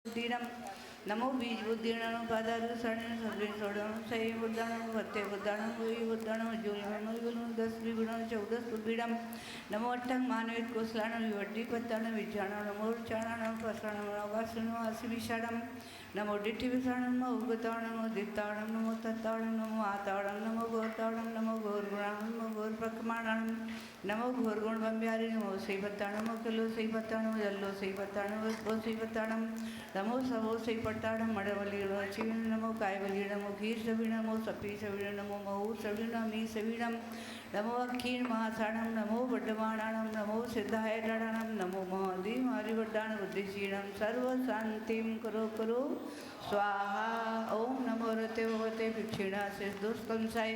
बुद्धिरम नमो बीज बुद्धिरणं पादारु शरणं सर्वे सोडं सही बुद्धणं भत्ते बुद्धणं वही बुद्धणं जुलमं गुणं 10 विगुणं 14 सुबीडं नमो अट्टं मानवेत कोसलाणं विवड्डी पत्ताणं विचारणं नमो चारणं पसरणं वासुनो आसिविषाणं नमो डिट्ठि विषाणं नमो उगताणं नमो दित्ताणं नमो तत्ताणं नमो आताणं नमो गोरताणं नमो गोरगुणाणं नमो गोरप्रकमाणं नमो घोरगुण बंब्यारी नमो सही पत्ताणं नमो कलो सही पत्ताणं जल्लो सही पत्ताणं वस्पो सही पत्ताणं नमो सवो सही पट्टाणं मडवली चिविण नमो कायवली नमो खीर सवीण नमो सपी सवीण नमो महू सवीण मी सवीणं नमो अक्षीण महासाणं नमो वड्डमाणाणं नमो सिद्धाय डाणाणं नमो महदी मारिवड्डाण बुद्धिशीणं सर्व शांतिं करो करो स्वाहा ओम नमो रते भगवते भिक्षिणा सिद्धुस्कंसाय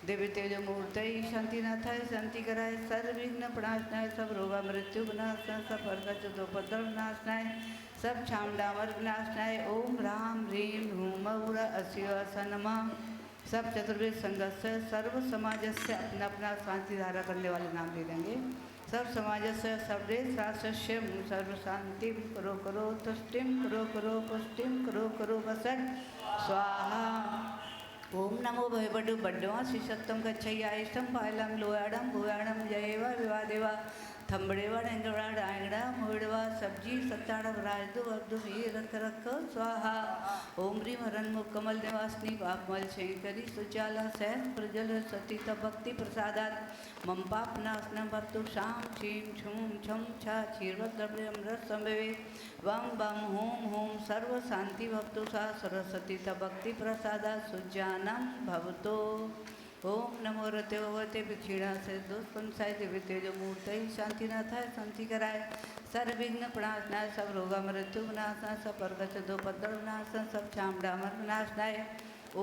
देवी तेज मूर्तय शांतिनाथाय शांति कराय सर्वविघ्न प्रणाशनाय सब रोगा मृत्यु विनाशनाय सब अर्घ दोपद्रव विनाशनाय सब छामडामर विनाशनाय ओम राम ह्रीम ह्रूम उरा अस्यस नमः सब चतुर्वेद संघस्य सर्व समाजस्य अपना अपना शांति धारा करने वाले नाम ले लेंगे। सब समाजस्य सर्वे शास्त्रस्य सर्व शांति करो करो तुष्टिम करो करो पुष्टिम करो करो वसट स्वाहा ओम नमो भयबडु बड्डवा श्रीशक्तम कच्छय्यायष्टम पायलम लोयाडम भूयाडम जयवा विवादेवा थंबड़ेवा डेंगड़ा डांगड़ा मोड़वा सब्जी सत्ताड़ा राजदु अब्दु वीर रख रख स्वाहा ओम ह्रीम हरन मुख कमल निवासनी पापमल शंकरी सुचाला सहस प्रजल सती भक्ति प्रसादात मम पाप नाशनम भक्तु शाम छीम छूम छम छा क्षीरवद्रव्यमृत संभवे वम बम होम होम सर्व शांति भक्तु सा सरस्वती भक्ति प्रसादा सुजानम भवतो ओम नमो रते भगवते भिक्षिणा से दुष्पंसाय देवी तेज मूर्तय शांतिनाथाय शांति कराय सर्वविघ्न प्रणाशनाय सब रोगा मृत्यु विनाशनाय सब अर्घ दोपद्रव विनाशनाय सब छाम डामर विनाशनाय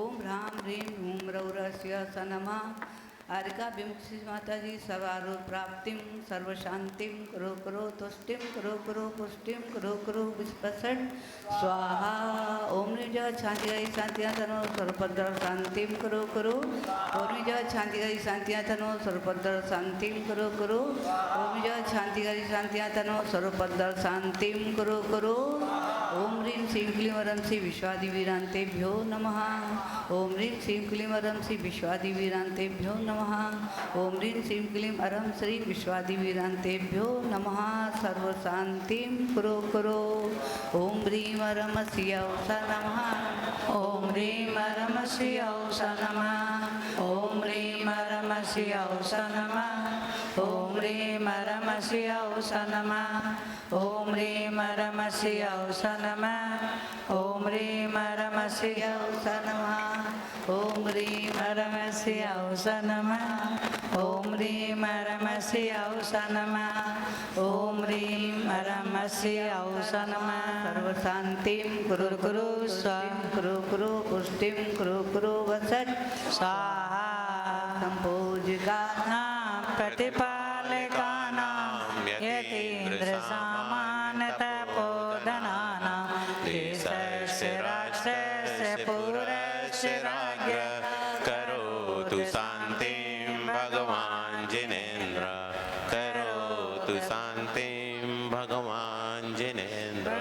ओम राम ह्रीम हूम रौरस्य नमः आरिका विमुक्ति माता जी सर्वारोग प्राप्तिम सर्व शांतिम करो करो तुष्टिम करो करो पुष्टिम करो करो विस्पसट स्वाहा ओम निज शांति गई शांतियाँ तनो सर्वपद्र शांतिम करो करो ओम निज शांति गई शांतियाँ तनो सर्वपद्र शांतिम करो करो ओम निज शांति गई शांतियाँ तनो सर्वपद्र शांतिम करो करो ओम ह्रीं श्रीं क्लीं वरं श्री विश्वादिवीरान्तेभ्यो नमः ओम ह्रीं श्रीं क्लीं वरं श्री विश्वादिवीरान्तेभ्यो नमः ओम ह्रीं श्रीं क्लीं वरं श्री विश्वादिवीरान्तेभ्यो नमः सर्व शांतिं करो करो ओम ह्रीं वरं श्रियौष नमः ओम ह्रीं वरं श्रियौष नमः ओम ह्रीं वरं श्रियौष नमः ओम ह्रीं वरं श्रियौष नमः ओम ह्रीं वरं श्रियौष नमः ओम ह्रीं वरं श्रियौष नमः ओम ह्रीं वरं श्रियौष नमः ओम ह्रीं वरं श्रियौष नमः ओम ह्रीं वरं श्रियौष नमः सर्व शांतिं कुरु कुरु स्वाहा कुरु कुरु पुष्टिं कुरु कुरु वसत् स्वाहा संपूजिकानां प्रतिपालकानां यतीन्द्र सामान्यतपोधनानां देशस्य राष्ट्रस्य पुरस्य राज्ञ करोतु शान्तिं भगवान् जिनेन्द्र करोतु शान्तिं भगवान् जिनेन्द्र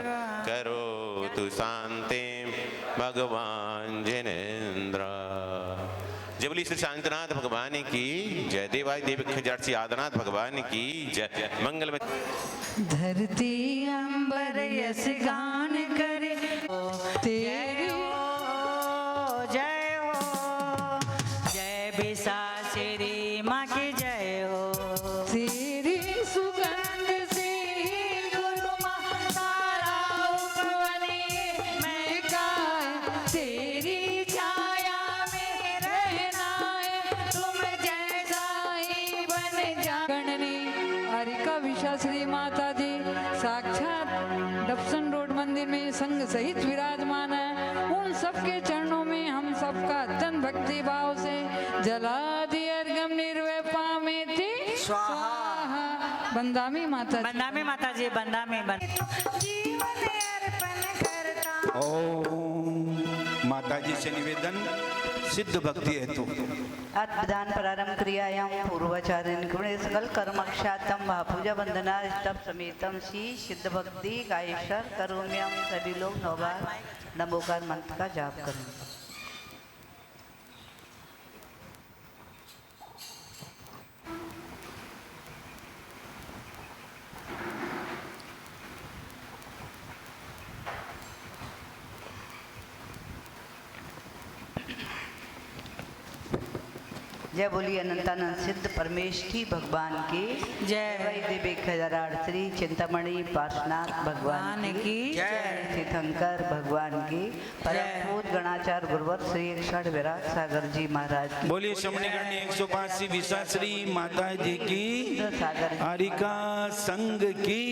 करोतु शान्तिं भगवान् जिनेन्द्र। जय बोली श्री शांतिनाथ भगवान की जय। देवाय देव खजारसी आदिनाथ भगवान की जय। मंगल में धरती अंबर यस गान करे तेरी जय हो जय बिसासरी माँ की जय हो तेरी सुगंध से गुरु माँ तारा उपवनी मैं गाय तेरी छाया में रहना है तुम जैसा ही बन जा गणनी हरिका विशाश्री माता जी साक्षात डबसन रोड मंदिर में संघ सहित विराजमान है। उन सबके चरणों में हम सबका तन भक्ति भाव से जला दिए अर्घम निर्वैपा में थी स्वाहा। बंदामी माता जी बंदामी जीवन अर्पण करता ओम माता जी से निवेदन सिद्ध भक्ति हेतु आत्मदान प्रारंभ क्रियायाम पूर्वाचार्य गुणे सकल कर्मक्षातम महापूजा वंदना स्तव समेतम श्री सिद्ध भक्ति गायेश्वर करोम्यम। सभी लोग 9 बार नमोकार मंत्र का जाप करें। जय बोलिए अनंतानंद सिद्ध परमेष्ठी भगवान की जय। वही दिव्य खजराड़ श्री चिंतामणि पार्श्वनाथ भगवान की जय। तीर्थंकर भगवान की परम पूज गणाचार्य गुरुवर श्री 61 विराट सागर जी महाराज की बोलिए शमणीगढ़ 185 विशाश्री माता जी की सागर आरिका संघ की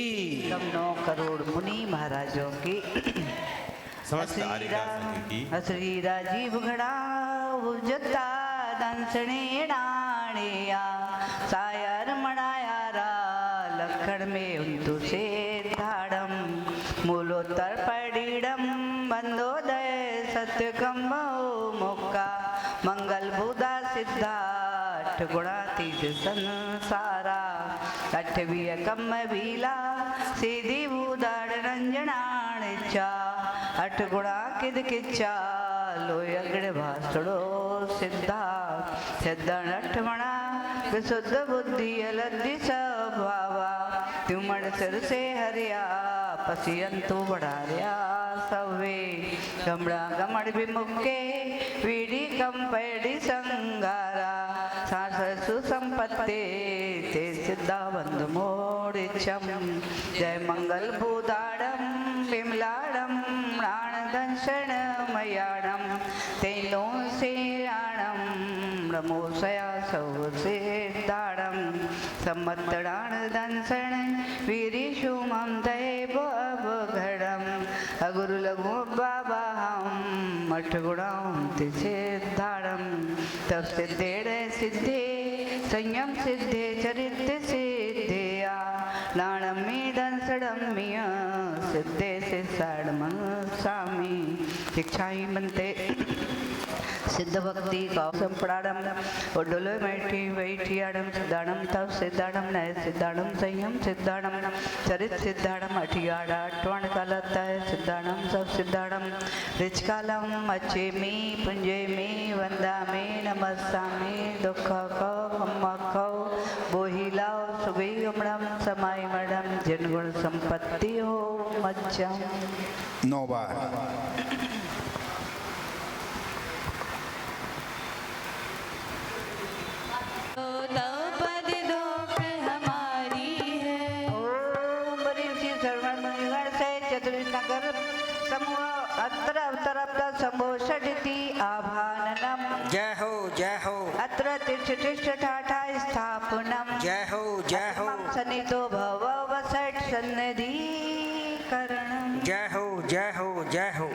9 करोड़ मुनि महाराजों की समस्त आरिका संघ की श्री राजीव घड़ा उजता दंसणे डाणिया सायर मणायारा लखण में उन्तु से धाड़म मूलोत्तर पडीडम बंदोदय सत्यकम मुक्का मंगल बुधा सिद्धार्थ गुणातीत संसारा अठवीय कम भीला सीधी बुधाड़ रंजनाणिचा अठ गुणा किद किच्चा लोयगड़ भासड़ो सिद्धा सिद्धन अठमणा विशुद्ध बुद्धि अलद्धि स्वभावा तुमण सिर से हरिया पसियंतु बढ़ारिया सवे गमड़ा गमड़ विमुखे वीडी कम पैडी संगारा सास सुसंपत्ति ते सिद्धा बंध मोड़िचम। जय मंगल भूदाड़म विमलाड़म प्राण दंशन मयाणम तेनो से राणम नमोसया सौ से दाड़म सम्मतडाण दंसन वीरिशु मम दैव घड़म अगुरु लघु बाबा हम मठ गुणाम तिसे दाड़म तब सिद्धेड़ सिद्धे संयम सिद्धे चरित्र सिद्धेया लाणमी दंसड़मिय सिद्धे से साड़मन स्वामी शिक्षाई बनते सिद्ध भक्ति कौसम पड़ाड़म उडुल बैठी बैठियाड़म सिद्धाड़म तब सिद्धाड़म नय सिद्धाड़म संयम सिद्धाड़म चरित सिद्धाड़म अठियाड़ा अठवण कालता है सिद्धाड़म सब सिद्धाड़म रिचकालम अच्छे में पुंजे में वंदा में नमस्ता में दुख खो अम्मा खो बोहिलाओ सुबह गमड़म समाई मडम जिन गुण संपत्ति हो मज्जम। 9 बार पद दोख हमारी है। ओम बड़ी सी सर्वण मुनिगण से चतुर्नगर समूह अत्र अवतरप्त संभो षडति आभाननम। जय हो जय हो अत्र तिष्ठ ठाठा स्थापनम। जय हो जय हो सनितो भव वसट सन्निधि करणम। जय हो जय हो जय हो।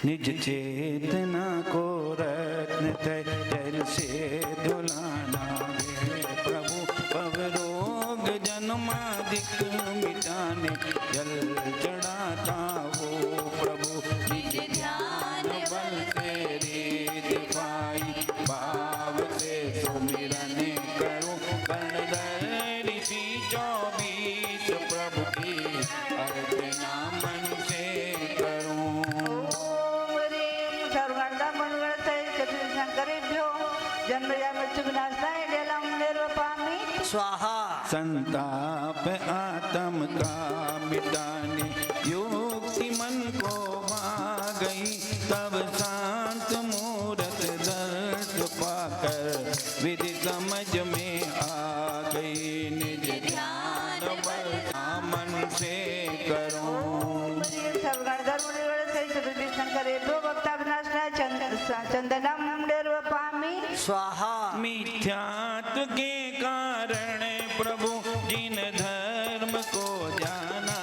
निज चेतना को रत्न तैल से दुलाना गे प्रभु पवरोग जन्मादिक मिटाने जल चढ़ाता हो प्रभु निज ध्यान बल से रीत पाई भाव से सुमिरन करो कर्णधर ऋषि 24 प्रभु की अर्चना मन से करो। जन्मया मृत्यु विनाशाय जलम निर्वपामि स्वाहा। संताप आत्म का मिटाने युक्ति मन को भा गई तब शांत मूरत दर्श पाकर विधि समझ में आ गई निज ध्यान बल मन से करो। चंदनम निर्वपामि स्वाहा। मिथ्यात्व के कारण प्रभु जिन धर्म को जाना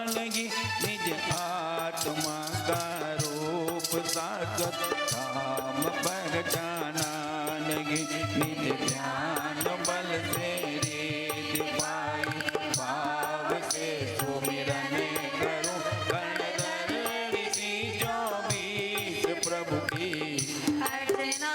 लगी निज आत्मा का रूप साकत धाम पहचाना लगी निज ध्यान बल से रीत पाई भाव से सुमिरन करो कर्णधर ऋषि 24 प्रभु की अर्चना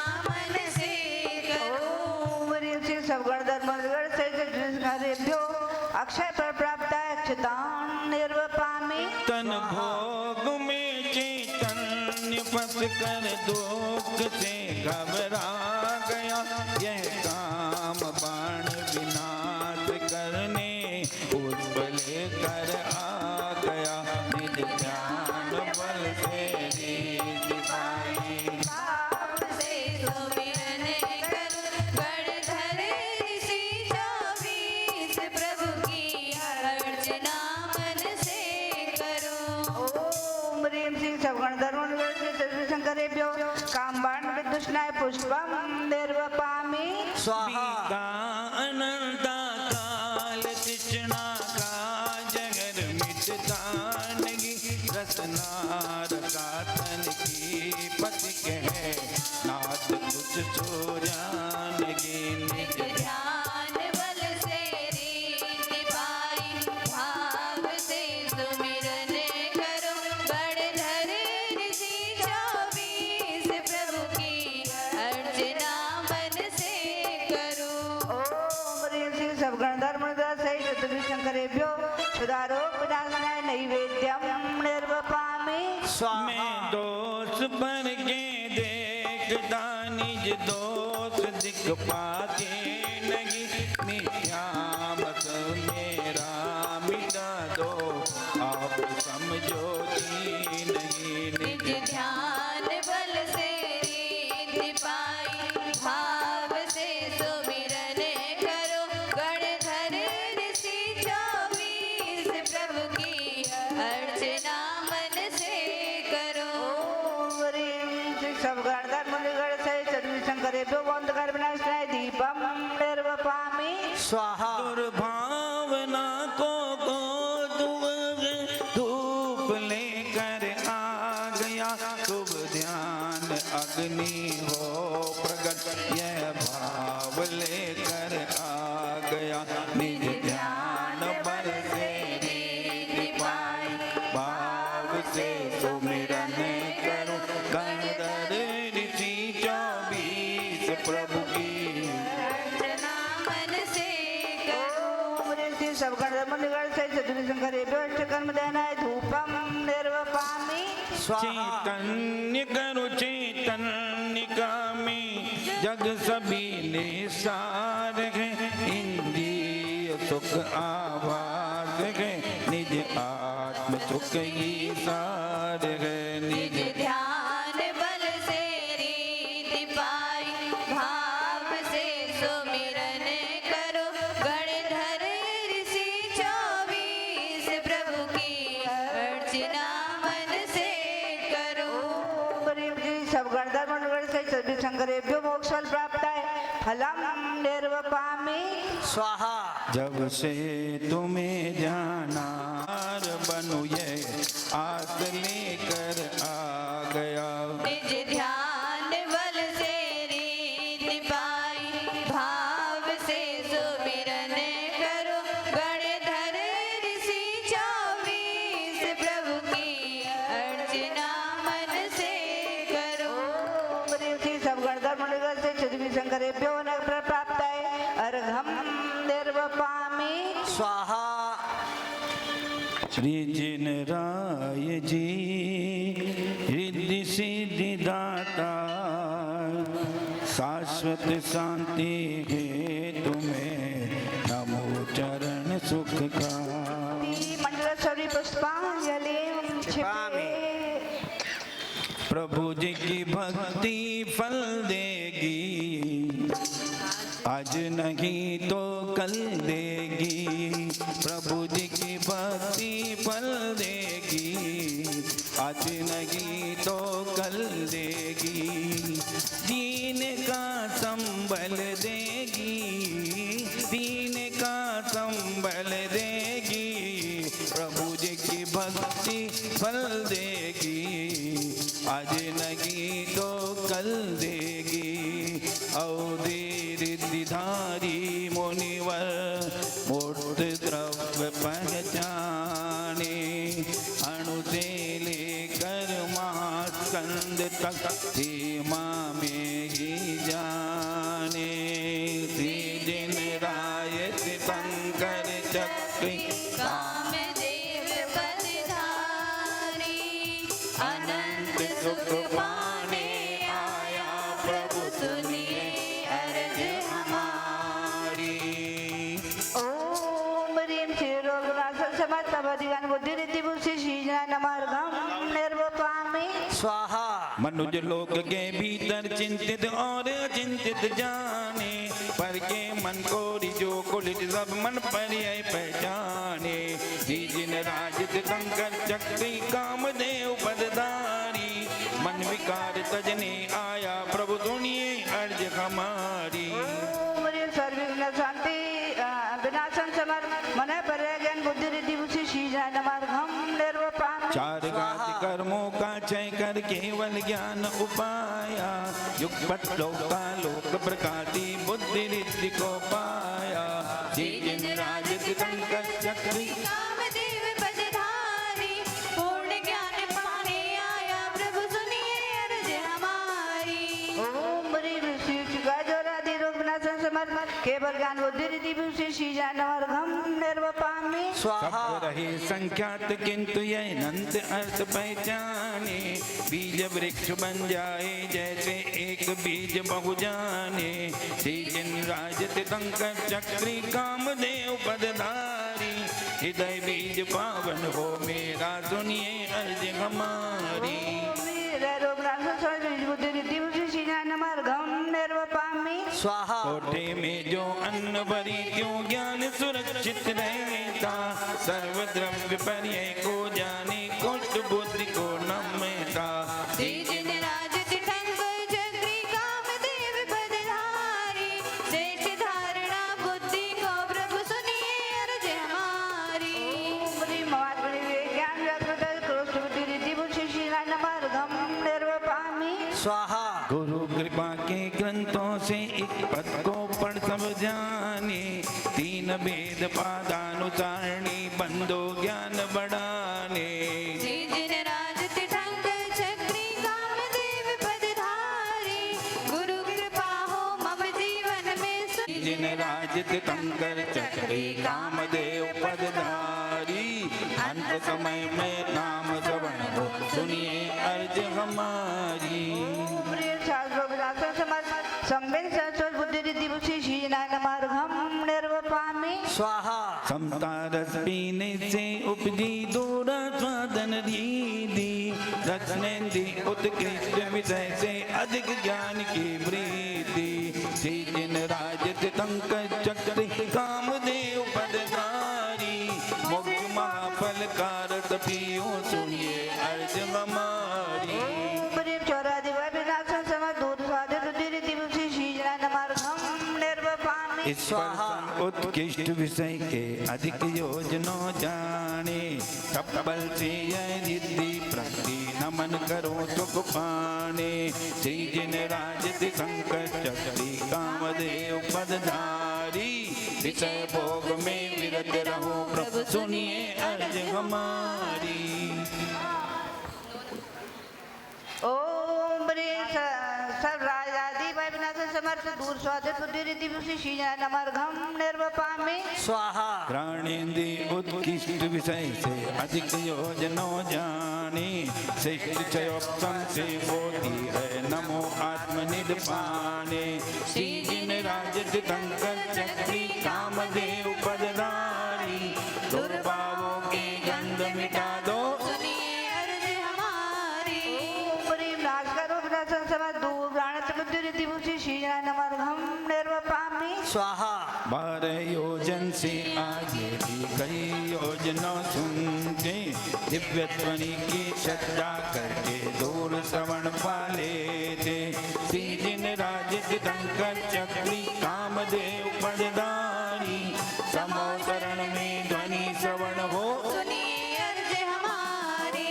भोग में चैतन्य फंस कर दुख से घबरा गया। यह काम बाण विनाश करने उत्पल कर आ गया। निज ध्यान बल से रीत पाई। भाव से सुमिरन करूं गणधर ऋषि 24 प्रभु की अर्चना मन से करूं। ओम ह्रीं श्री सगुणधर्मनिवर्तित शंकरेभ्यो कामबाण विदुषणाय पुष्पम निर्वपामि स्वाहा बीता अनंता काल तृष्णा का जगर मिटता नहीं। रसनार का तन की पति कहे नाथ कुछ सो जानगी। निज ध्यान बल से रीति पाई। भाव से सुमिरन करूं गणधर ऋषि 24 प्रभु की अर्चना मन से करूं। ओम ह्रीं श्री सगुणधर्मनिवर्तित सहित शंकरेभ्यो सुधारोग विनाशनाय नैवेद्यम निर्वपामि स्वाहा मैं दोष पर के देखता निज दोष दिख पाते नहीं। मिथ्यामत मेरा मिटा दो आप समझोती नहीं। निज ध्यान बल से रीति पाई। भाव से सुमिरन करो गणधर ऋषि 24 प्रभु की अर्चना मन से करो। ओम ह्रीं श्री सगुणधर्मनिवर्तित सहित शंकरेभ्यो वंदकर विनाशनाय दीपम निर्वपामि स्वाहा दुर्भावना को धूप लेकर आ गया। शुभ ध्यान अग्नि हो प्रकट यह भाव लेकर आ गया। निज ध्यान बल से रीति पाई। भाव से सुमिरन करूं गणधर ऋषि 24 प्रभु की अर्चना मन से करो। ओम ह्रीं श्री सगुणधर्मनिवर्तित सहित शंकरेभ्यो अष्टकर्मदानाय धूपम निर्वपामि स्वाहा चैतन्य करो चैतन्य कामी। जग सभी निसार है इंद्रिय सुख आभास है। निज आत्म सुख ही सार है। निज ध्यान बल से रीति पाई। भाव से सुमिरन करो गणधर ऋषि 24 प्रभु की अर्चना मन से करो। ओम ह्रीं श्री सगुणधर्मनिवर्तित सहित शंकरेभ्यो मोक्षफल प्राप्ताय फलम निर्वपामि स्वाहा जब से तुम्हें जाना बनू ये आस लेकर आ गया। निज ध्यान बल से रीति पाई। भाव से सुमिरन करो गणधर ऋषि 24 प्रभु की अर्चना मन से करो। ओम ह्रीं श्री सगुणधर्मनिवर्तित सहित शंकरेभ्यो नगर प्राप्ताय अर्घम निर्वपामि स्वाहा श्री जिन राय जी रिद्धि सिद्धि दाता शाश्वत शांति है तुम्हें नमो चरण सुख का। मंडलेश्वरी पुष्पांजलि प्रभु जी की भक्ति फल देगी। आज नहीं तो कल देगी। प्रभु जी की भक्ति फल देगी। आज नहीं तो कल देगी। दीन का संबल देगी। दीन का संबल देगी। प्रभु जी की भक्ति फल देगी। आज नहीं तो कल देगी। अवधि रिद्धिधारी मुनिवर मूर्ति द्रव्य पहचाने। अणु से लेकर महास्कंद तक सीमा में ही जाने। श्री जिन राय शंकर चक्री कामदेव पदधारी अनंत सुख पाने आया प्रभु सुनिए अर्ज हमारी। ओम ह्रीं क्षीरोगनाशन समस्त बधिगण बुद्धि रिद्धि बुद्धि शीजन मार्गम निर्वपामि स्वाहा। मनुज लोक के भीतर चिंतित और अचिंतित जाने, पर के मन को रिजो कुलित सब मन पर्याय पहचाने। जिन राजित शंकर चक्री कामदेव पदधारी, मन विकार तजने आया प्रभु सुनिए अर्ज हमारी। सर्वविघ्न शांति विनाशन समर मन पर्यज्ञान बुद्धि रिद्धि बुद्धि शीजन मार्गम निर्वपामि। चार घात कर्मों का क्षय कर केवल ज्ञान उपाया, युगपत लोक प्रकाशि बुद्धि रिद्धि को पाया। जिन राजित शंकर चक्री कामदेव पदधारी, पूर्ण ज्ञान पाने आया प्रभु सुनिए अर्ज हमारी। ओम ह्रीं ऋषि गाजोरादि रोगनाशन समर्थ केवल ज्ञान बुद्धि रिद्धि बुद्धि शीजन मार्गम निर्वपामि स्वाहा। सब रहे संख्यात किंतु यह अनंत अर्थ पहचाने। बीज वृक्ष बन जाए जैसे एक बीज बहु जाने। जिन राजत शंकर चक्री कामदेव पदधारी, हृदय बीज पावन हो मेरा सुनिए अर्ज हमारी। बुद्धि रिद्धि बुद्धि शीजन मार्गम निर्वपामि स्वाहा। कोठे में जो अन्न भरी क्यों ज्ञान सुरक्षित रहता। सर्व द्रव्य पर्याय को जाने कुष्ठ बुद्धि को नमता। जिन राजित शंकर चक्री कामदेव पदधारी, श्रेष्ठ धारणा बुद्धि को प्रभु सुनिए अर्ज हमारी। ज्ञान क्रोष्ठ बुद्धि रिद्धि बुद्धि शीजन मार्गम निर्वपामि स्वाहा। गुरु कृपा के ग्रंथों से एक पद को पढ़ सब जाने। तीन वेद पादानुसारणी बंदो ज्ञान बढ़ाने। जिन राजित शंकर चक्री कामदेव पदधारी, गुरु कृपा हो मम जीवन में सुनिए। जिन राजित शंकर चक्री कामदेव पदधारी, अंत समय में नाम श्रवण हो सुनिए अर्ज हमारी। बुद्धि रिद्धि बुद्धि शीजन मार्गम निर्वपामि स्वाहा। समता रस पीने से उपजी दूर स्वादन रीति। रसनेन्द्री उत्कृष्ट विषय से अधिक ज्ञान की वृद्धि। जिन राजित शंकर चक्री कामदेव पदधारी, मुक्त महाफल कारक पियो सुनिए अर्ज हमारी। स्वाहा। उत्कृष्ट विषय के अधिक योजनो जाने। तपबल से यह रिद्धि प्रति नमन करो सुख पाने। श्री जिन राजित शंकर चक्री कामदेव पदधारी, विषय भोग में विरत रहो प्रभु सुनिए अर्ज हमारी। ओम सब राजादि भय विनाशन समर्थ दूर स्वादित बुद्धि रिद्धि बुद्धि शीजन मार्गम निर्वपामि स्वाहा। प्राणेन्द्री उत्कृष्ट विषय से अधिक योजनो जाने। श्रेष्ठ चयोक्तम से होती है नमो आत्मनिर्वाणे। श्री जिन राजित शंकर चक्री कामदेव पदधारी, दुर्भावों के गंध मिटा दो सुनिए अर्ज हमारी। ओम ह्रीं नाश करो विनाशन समर्थ दूर प्राणत बुद्धि रिद्धि बुद्धि शीजन मार्गम निर्वपामि स्वाहा। 12 योजन से आगे भी कई योजनों सुनते। दिव्य ध्वनि की श्रद्धा करके दूर श्रवण पाले थे। श्री जिन राजित शंकर चक्री कामदेव पदधारी, समोचरण में ध्वनि श्रवण हो सुनिए अर्ज हमारी।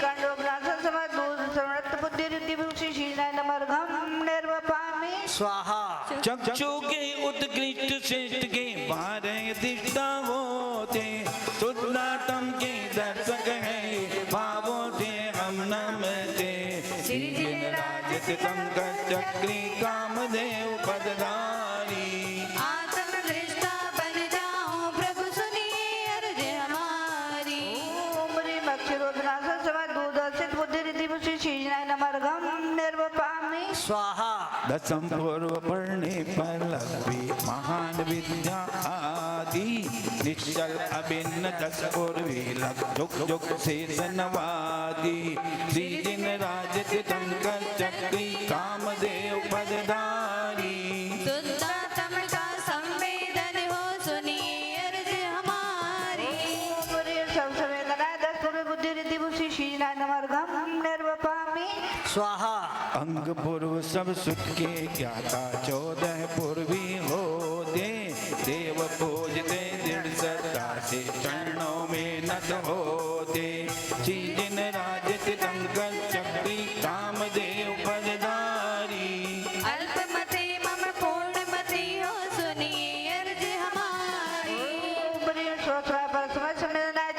कंडो विनाशन समर्थ दूर श्रवणत बुद्धि रिद्धि बुद्धि शीजन मार्गम निर्वपामि स्वाहा। चक्षु के उत्कृष्ट श्रेष्ठ के 12 दिष्टा होते। शुद्धात्म के दर्शक है भावों से हम नमते। श्री जिन राजित शंकर चक्री कामदेव पदधारी, आत्मदृष्टा बन जाओ प्रभु सुनिए अर्ज हमारी। ओम ह्रीं अक्षरोधनाशन समर्थ दूरदर्शित स्वाहा दसम पूर्व पढ़ने पर लघवी महान विद्या आदि निश्चल अभिन्न दस पूर्वी लग जुग जुग से नवादि श्री जिन राज तीर्थंकर चक्री कामदेव पदधारी शुद्धात्म का संवेदन हो सुनिए अर्ज हमारी। सब संवेदना दस पूर्व बुद्धि रिद्धि बुद्धि शीला नमर्गम निर्वपामि स्वाहा अंग पूर्व सब सुख के ज्ञाता 14 पूर्वी हो दे देव पूजते दृढ़ श्रद्धा से चरणों में नत हो दे श्री जिन राज तीर्थंकर चक्री कामदेव पदधारी अल्पमति मम पूर्णमति हो सुनिए अर्ज हमारी।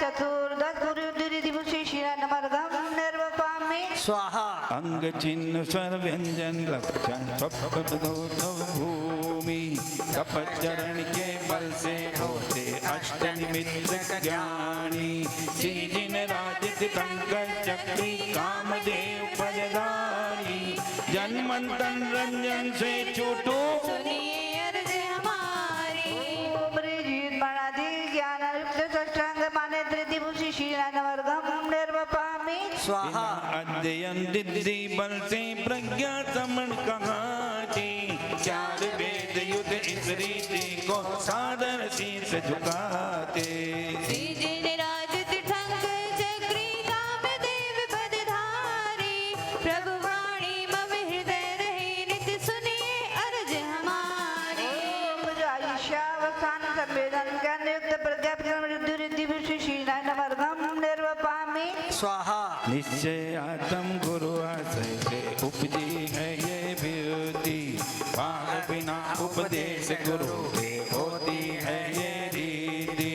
चतुर्दश पूर्व बुद्धि रिद्धि बुद्धि शीला नमर्गम निर्वपामि स्वाहा अंग चिन्ह स्वर व्यंजन लक्षण भूमि कपट चरण के बल से होते अष्ट निमित्त ज्ञानी श्री जिन राज तीर्थंकर चक्री कामदेव पदधारी जन्मंतन रंजन से छूटो सुनिए अर्ज हमारी। ब्रजीत मणादि ज्ञानायुक्त षष्ठांग माने धृति भूषि शीला नवर्गम निर्वपामि स्वाहा अध्ययन रिद्धि बल से प्रज्ञा समण कहाते चार वेद युद्ध इस रीति को सादर शीस झुकाते श्री जिन राज तीर्थंकर चक्री कामदेव पदधारी प्रभु वाणी मम हृदय रहे नित्य सुनिए अर्ज हमारी। आयुष्यावस्थान संवेदन ज्ञान युक्त प्रज्ञा युद्ध रिद्धि भूषि शीला नवर्गम निर्वपामि स्वाहा निश्चय आत्म गुरु आश्रय से उपजी है ये विरुद्धि भाग बिना उपदेश गुरु के होती है ये रीति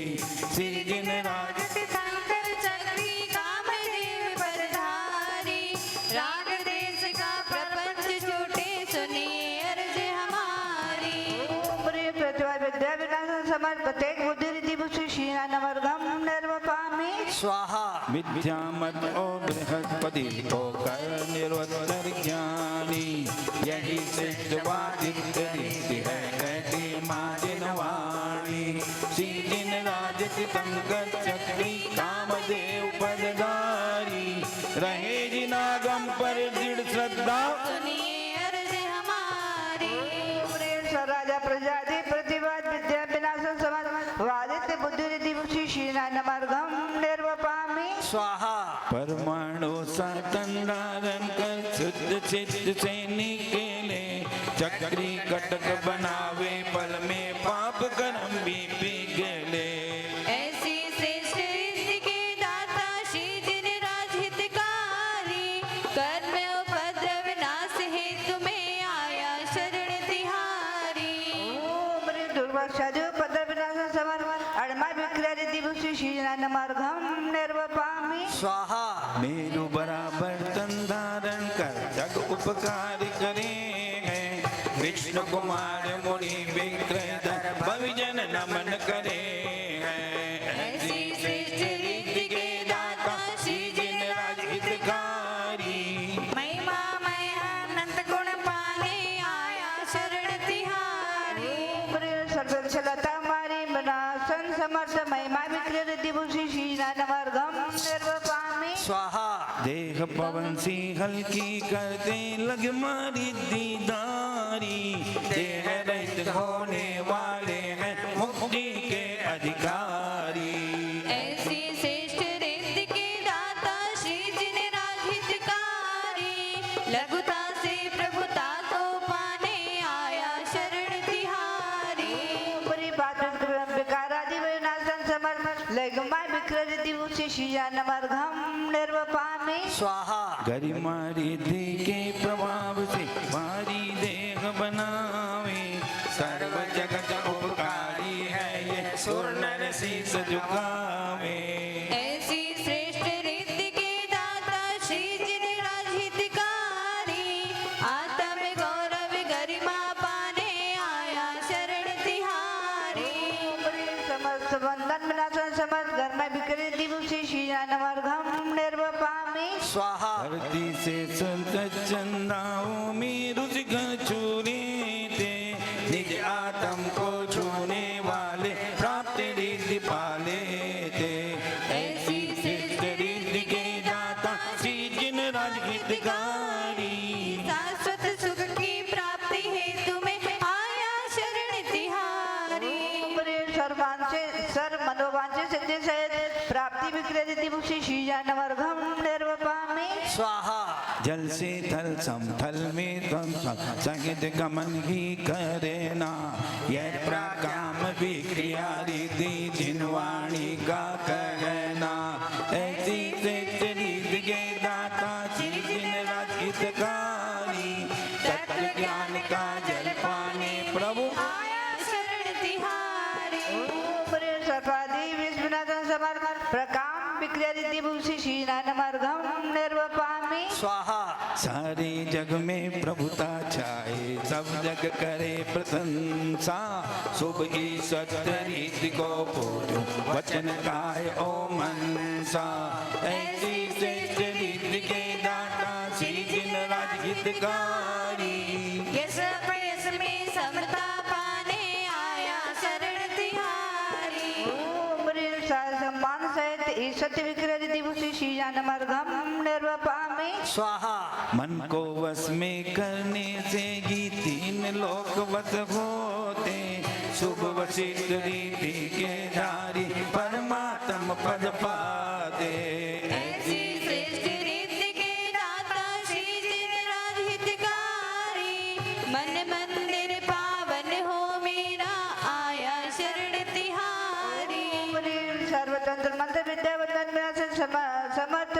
श्री जिन राज तीर्थंकर चक्री कामदेव पदधारी राग देश का प्रपंच छूटे सुनिए अर्ज हमारी। प्रतिभा विद्या विनाशन समर्थ प्रत्येक बुद्धि रिद्धि भूषि शीला नवर्गम निर्वपामि स्वाहा विद्या मत ओ बृहस्पति को कर निरोत्तर ज्ञानी यही सिद्ध वादित्य रीति है कहती माँ जिनवाणी श्री जिन राज तीर्थंकर चक्री कामदेव पदधारी रहे जिनागम पर दृढ़ श्रद्धा सुनिए अर्ज हमारी। राजा प्रजाति प्रतिवाद विद्या विनाशन समर्थ वादित्य बुद्धि रिद्धि भूषि शीला नवर्गम निर्वपामि स्वाहा परमाणु सातन धारण कर शुद्ध सिद्ध से निकले चक्री कटक बनावे पल में पाप कर्म भी पिघले ऐसी श्रेष्ठ रिद्धि के दाता श्री जिन राज हितकारी कर्म उपद्रव नाश हेतु में आया शरण तिहारी। दुर्वाक्षादि पद विनाशन समर्थ अड़मा विक्रिया रिद्धि भूषि शीला नवर्गम निर्वपामि स्वाहा मेरु बराबर तन धारण कर जग उपकार करे हैं विष्णु कुमार मुनि विक्रय भविजन नमन करे हैं ऐसी श्रेष्ठ रिद्धि के दाता श्री जिन राज हितकारी महिमा मय अनंत गुण पाने आया शरण तिहारी। सर्वक्षलता मारी विनाशन समर्थ महिमा विक्रिया रिद्धि भूषि शीला नवर्गम निर्वपामि स्वाहा देह पवन सी हल्की करते लग मारी दीदारी देह रहित होने वाले हैं मुक्ति के अधिकारी ऐसी श्रेष्ठ रिद्धि के दाता श्री जिन राज हितकारी लघुता से प्रभुता को पाने आया शरण तिहारी। विकारादि विनाशन समर्थ लगमा विक्रिया रिद्धि भूषि शीला नवर्गम निर्वपामि स्वाहा गरिमा रिद्धि के प्रभाव से भारी देह बनावे सर्व जगत उपकारी है ये सुर नर शीस झुकावे ऐसी श्रेष्ठ रिद्धि के दाता श्री जिन राज हितकारी आत्म गौरव गरिमा पाने आया शरण तिहारी। समस्त बंधन विनाशन समर्थ घर में विक्रिया रिद्धि भूषि शीला नवर्गम निर्वपामि स्वाहा धरती से संत चंदाओं में रुझ छूने थे निज आत्म को छूने वाले प्राप्त रिद्धि पाले थे ऐसी श्रेष्ठ रिद्धि के दाता श्री जिन राज हितकारी शाश्वत सुख की प्राप्ति हेतु में आया शरण तिहारी सर मनोवांचे सिद्धि सहित प्राप्ति विक्रय मुक्षी शीजानवर्घम निर्वपामि स्वाहा जल से थल समथल में तम संगित गमन ही करे ना यह प्रकाम विक्रिया रिद्धि जिनवाणी का कहना ऐसी श्रेष्ठ रिद्धि के दाता श्री जिन राज हितकारी तत्व ज्ञान का जल पाने प्रभु आया शरण तिहारी सर्वादि विश्वनाथन समर्पण प्रकाम विक्रिया रिद्धि मुक्षी शीजानवर्घम निर्वपामि स्वाहा सारे जग में प्रभुता छाए सब जग करे प्रशंसा शुभ ही सत्य रीति को पूजो वचन काय ओ मनसा ऐसी श्रेष्ठ रीति के दाता श्री जिन राज हितकारी यस प्रयस में समता पाने आया शरण तिहारी सम्मान सहित सत्य विक्रय रिद्धि मुक्षी शीजानवर्घम निर्वपामि स्वाहा मन को वश में करने से ही तीन लोक वश होते शुभ वशिष्ठ रीति के धारी परमात्म पद पाते ऐसी श्रेष्ठ रिद्धि के दाता श्री जिन राज हितकारी मन मंदिर पावन हो मेरा आया शरण तिहारी सर्वतंत्र मंत्र विद्या वंदन समर्थ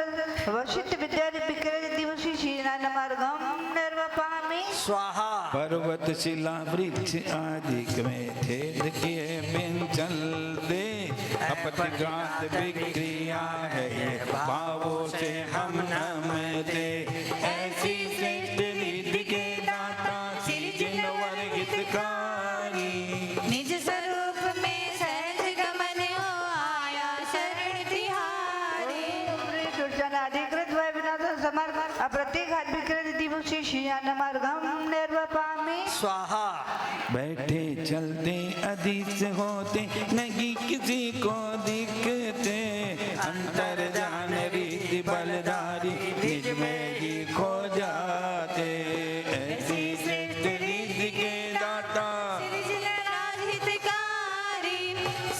वशिष्ठ विद्या विक्रय रिद्धि मुक्षी शीजानवर्घम निर्वपामि स्वाहा पर्वत शिला वृक्ष आदि में छेद किए बिन चलते अपघात विक्रिया है ये भावों से हम नमते ऐसी श्रेष्ठ रिद्धि के दाता श्री जिन वर हितकारी निज स्वरूप में सहज गमन हो आया शरण तिहारी अधिकृत वैविनाथन समर्पण अप्रतिघात विक्रय रिद्धि मुक्षी शीजानवर्घम निर्वपामि स्वाहा बैठे चलते अधीश होते नहीं किसी को दिखते अंतर जान रीति बलधारी निज में ही खो जाते ऐसी श्रेष्ठ रीति के दाता श्री जिन राज हितकारी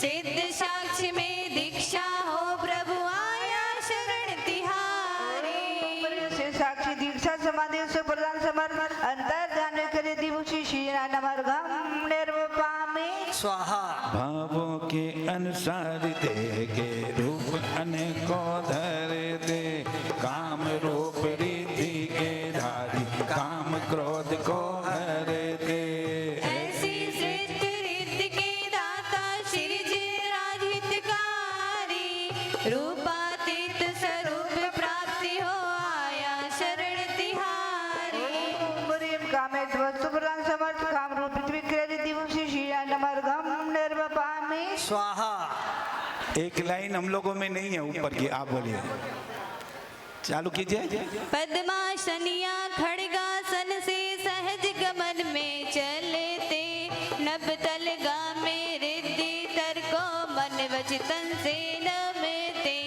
सिद्ध साक्ष्य में दीक्षा हो प्रभु आया शरण तिहारी से साक्षी दीक्षा समाधि से प्रदान समर्पण अंतर जान विक्रय रिद्धि मुक्षी शीजानवर्घम निर्वपामि स्वाहा भावों के अनुसार देह के रूप अनेकों धरते काम रूप रिद्धि के धारी काम क्रोध को हरते ऐसी श्रेष्ठ रिद्धि के दाता श्री जिन राज हितकारी रूपातीत स्वरूप प्राप्ति हो आया शरण तिहारी कामे वस्तु प्रदान समर्थ काम रूप विक्रय रिद्धि मुक्षी शीजानवर्घम निर्वपामि स्वाहा एक लाइन हम लोगों में नहीं है ऊपर की आप बोलिए चालू कीजिए पद्मासनिया खड़गासन से सहज गमन में चलते नबतल गामे रिद्धि तर्को मन वचतन से नमते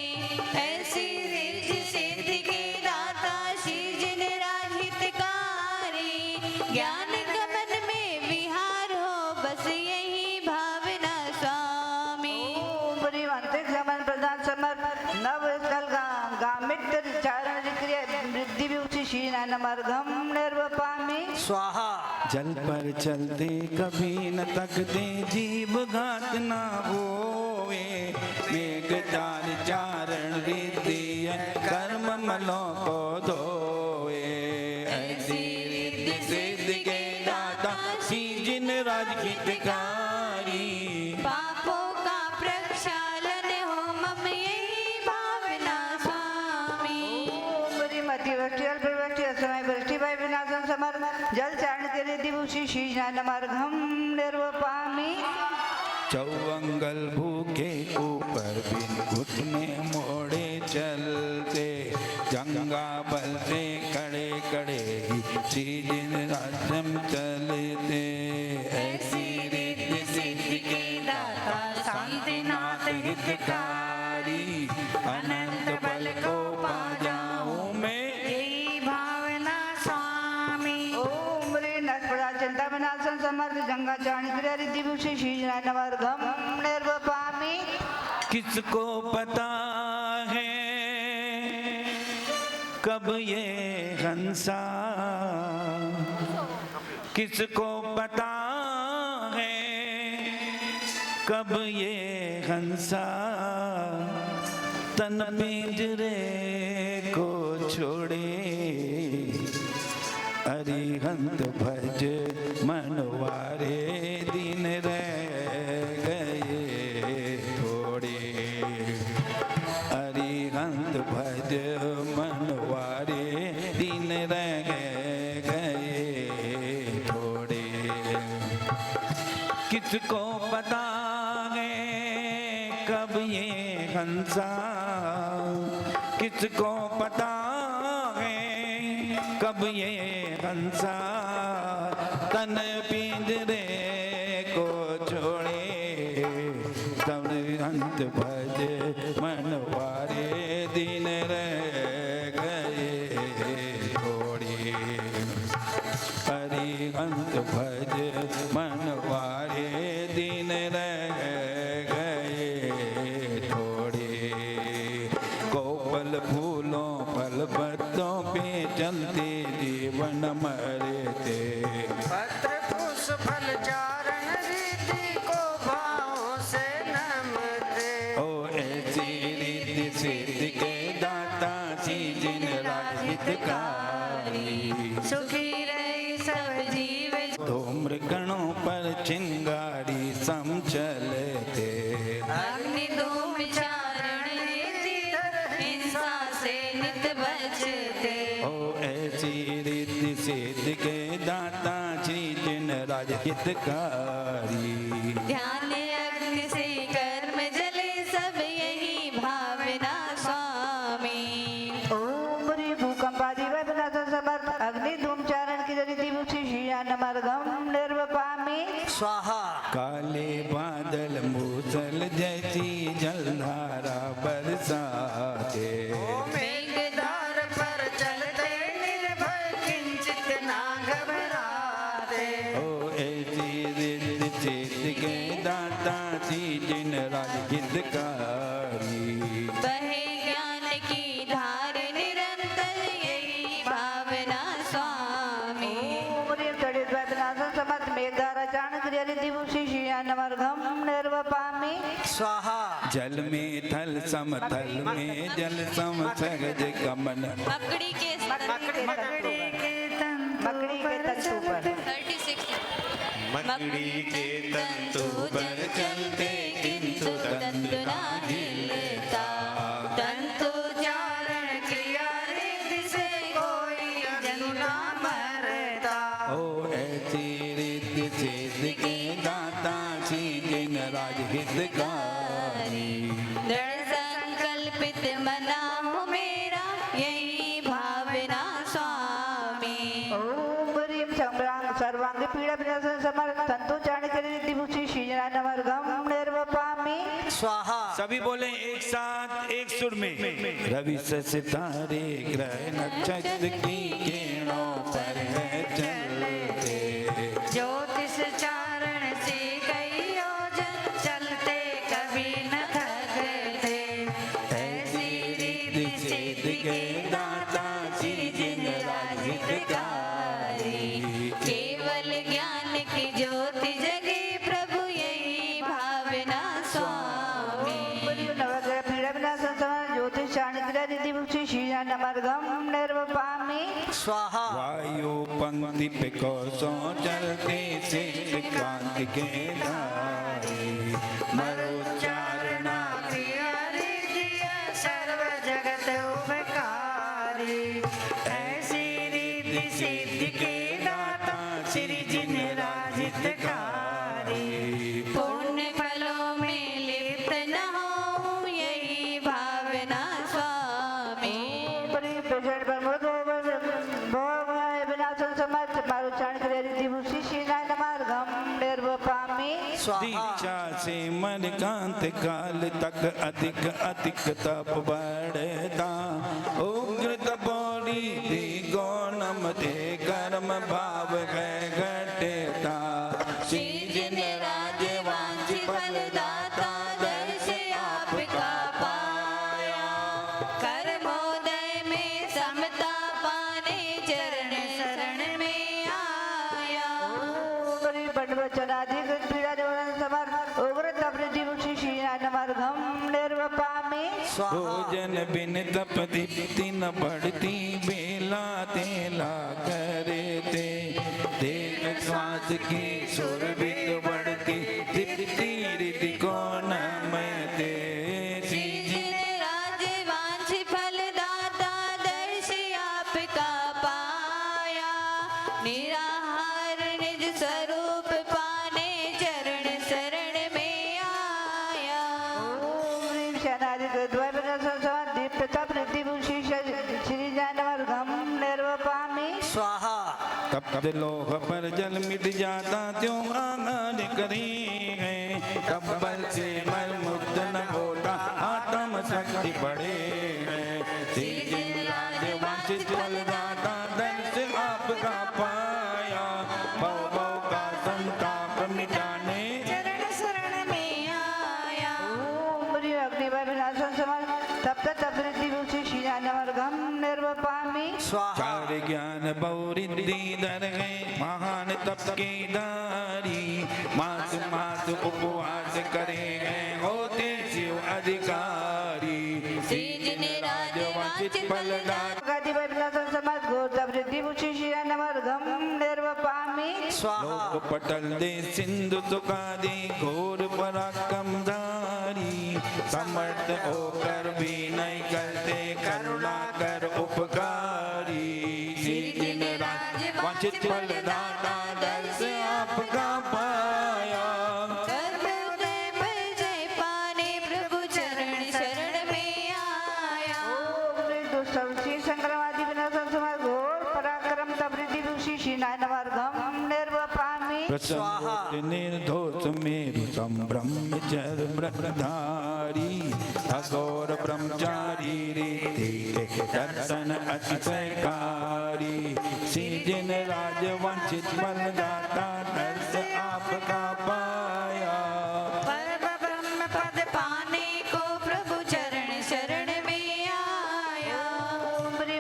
ऐसी रिद्धि सिद्धि के दाता श्री जिन राज हितकारी ज्ञान गमन में विहार हो बस यही भावना स्वामी गमन प्रदान समर्थ नव कल गामित चारण विक्रिया रिद्धि मुक्षी शीजानवर्घम निर्वपामि स्वाहा जल पर चलते कभी न तकते जीव घात न होवे मेघ चार चारण रिद्धि कर्म मलों को धोवे ऐसी रिद्धि सिद्धि के दाता श्री जिन राज हितकारी पापों का प्रक्षालन हो मम यही भावना स्वामी मति वृष्टि अल्पवृष्टि असमय वृष्टि भय विनाशन समर्थ जल चारण के रिद्धि मुक्षी शीजानवर्घम निर्वपामि चौअंगल भूखे ऊपर बिन घुटने मोड़े चलते गंगा बल से कड़े कड़े श्री जिन राजम चलते ऐसी रिद्धि सिद्धि के दाता शांतिनाथ हितकारी अनंत बल को पा जाऊं मैं यही भावना स्वामी। ओम रे नस्पदा चिंता विनाशन समर्थ गंगा चाणी क्रिया रिद्धि भूषि श्री नवर्गम निर्वपामि। किसको पता है कब ये हंसा, किसको पता है कब ये हंसा तन पिंजरे को छोड़े अरिहंत भज मनवारे दिन रह गए थोड़े अरिहंत भज मनवारे दिन रह गए थोड़े। किसको पता है कब ये हंसा, किसको पता है कब ये हंसा तन पिंजरे को छोड़े तब अंत भज मनवारे दिन रह गए थोड़े अरिहंत भज मनवारे दिन रह गए थोड़े। कोपल फूलों फल पत्तों पे चलते जीवन मरते पत्र पुष्प फल चारण रिद्धि को भावों से नमते। ओ ऐसी रिद्धि सिद्धि के दाता सी जिन हितकारी सुखी रहे सब जीव। धूम्र कणों पर चिंगारी सम चलते अग्नि धूम चारण रिद्धि हिंसा से नित बचते। ओ ऐसी रिद्धि सिद्धि के दाता श्री जिन राज हितकारी ध्यान अग्नि से कर्म जले सब यही भावना स्वामी। ओम रे भूकंपादि विनाशन समर्थ अग्नि धूम चारण की रिद्धि भूषि श्री नवर्गम निर्वपामि। स्वाहा काले बादल मूसल जैसी जलधारा बरसाते मेघधार पर चलते निर्भय किंचित ना घबराते। ओ ऐसी रिद्धि सिद्धि के दाता सी जिन राज हितकारी बहे ज्ञान की धार निरंतर यही भावना स्वामी। ओम रे तड़ित विनाशन समर्थ मेघधारा चारण क्रिया रिद्धि भूषि श्री नवर्गम निर्वपामि। स्वाहा जल में थल समतल में जल सम सहज गमन मकड़ी के मकड़ी के तंतु पर 36 मकड़ी के तंतु पर चलते किंतु तंतु ना हिलता तंतु चारण क्रिया रिद्धि से कोई जन ना मरता। ओ ऐसी रिद्धि सिद्धि के दाता श्री जिन राज हितकारी दृढ़ संकल्पित मना हो मेरा यही भावना स्वामी। ओम ह्रीं सर्वांग पीड़ा विनाशन समर्थ तंतु चारण क्रिया रिद्धि भूषि श्री नवर्गम निर्वपामि। स्वाहा सभी बोले एक साथ एक सुर में रवि से सितारे ग्रह नक्षत्र की किरणों पर है चलते ज्योतिष चारण से कई योजन चलते कभी न थकते। ऐसी रिद्धि सिद्धि के दाता श्री जिन राज हितकारी केवल ज्ञान की ज्योति जगे प्रभु यही भावना स्वामी। नवग्रह पीड़ा विनाशन समर्थ ज्योतिष चारण क्रिया रिद्धि भूषि श्री नवर्गम निर्वपामि। स्वाहा वायु पंक्ति पे कोसों चलते शिष्ट कांति के धारे मरुचारणा क्रिया रिद्धि सर्व जगत उपकारी। ऐसी रिद्धि सिद्धि के दाता श्री जिन राज हितकारी। पुण्य फलों में लिप्त न हो यही भावना स्वामी। समाज मारो चाण करे रिद्धि शिशिनाय नमार्गम निर्वपामि दीक्षा से मन कांत काल तक अधिक अधिक तप बढ़ता उग्र तपोरी दी गौनम दे कर्म भाव है घटता श्री जिन राज वांछित फलदाता दर्श आपका पाया कर्मोदय में समता पाने चरण शरण में आया बड़ी बंडवचनाधिक पीड़ा निवारण समार उग्र तपरिद्धि शिशिनाय नमार्गम निर्वपामि भोजन बिन तप दीप्ति न बढ़ती बेला तेला करे ते देख श्वास की सुरभित बढ़ती दीप्ति रिद्धि को नमय दे श्री जिन राज वांछित फलदाता दर्श आपका पाया निराहार निज स्वरूप पाने चरण शरण में आया ह्रीं शनादिक द्वैपद संसवाद दीप्त तपरिद्धि शिशिनाय नमार्गम निर्वपामि स्वाहा तप्त लोह पर जल मिट जाता त्यों आंगन करी है तब्बल से मल मुक्त न होता आत्म शक्ति बढ़े है श्री जिन राज वांछित फलदाता दर्श आपका पाया भव भव का संताप मिटाने चरण शरण में आया ह्रीं अग्निवय विनाशन समाज तप्त तपरिद्धि शिशिनाय नमार्गम निर्वपामि स्वाहा चार ज्ञान बहुरिद्धि दर है महान तप के दारी मास मास उपवास करे हैं होते शिव अधिकारी श्री जिन राज वांछित फलदाता गादिवय विनाशन समाज घोर तपरिद्धि शिशिनाय नमार्गम निर्वपामि स्वाहा लोक पटल दे सिंधु सुखादि घोर पराक्रमधारी समर्थ होकर भी नहीं करते करुणा कर उपकारी श्री जिन राज वांछित फलदाता दर्श आपका पाया कर्मोदय पर जय पाने प्रभु चरण शरण में आया दुष्टवशी संग्रामादि विनाशन समाज घोर पराक्रम तपरिद्धि शिशिनाय नमार्गम निर्वपामि प्रसन्न निर्दोष मेरु संब्रह्मचर ब्रह्मधारी अघोर ब्रह्मचारी रीति दर्शन अतिशयकारी श्री जिन राज वांछित फलदाता दर्श आपका पाया परम ब्रह्म पद पाने को प्रभु चरण शरण में आया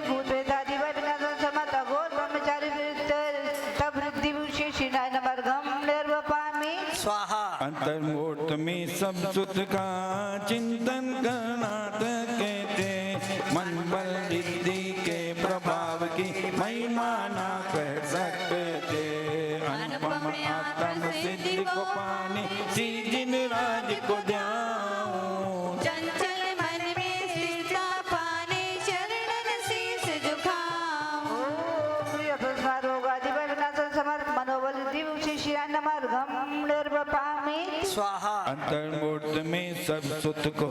भूत वेदादिवय विनाशन समाज अघोर ब्रह्मचारी तपरिद्धि शिशिनाय नमार्गम निर्वपामि स्वाहा अंतर्मुहूर्त में सब सुख का चिंतन करना कहते मन बल रिद्धि के प्रभाव की महिमा ना कह सकते अनुपम आत्म सिद्धि को पाने श्री जिन राज को ध्याऊं चंचल मन में स्थिरता पाने चरणन शीस झुकाऊं रोगादिवय विनाशन समाज मनोबल रिद्धि शिशिनाय नमार्गम निर्वपामि स्वाहा अंतर्मुहूर्त में सब सुत को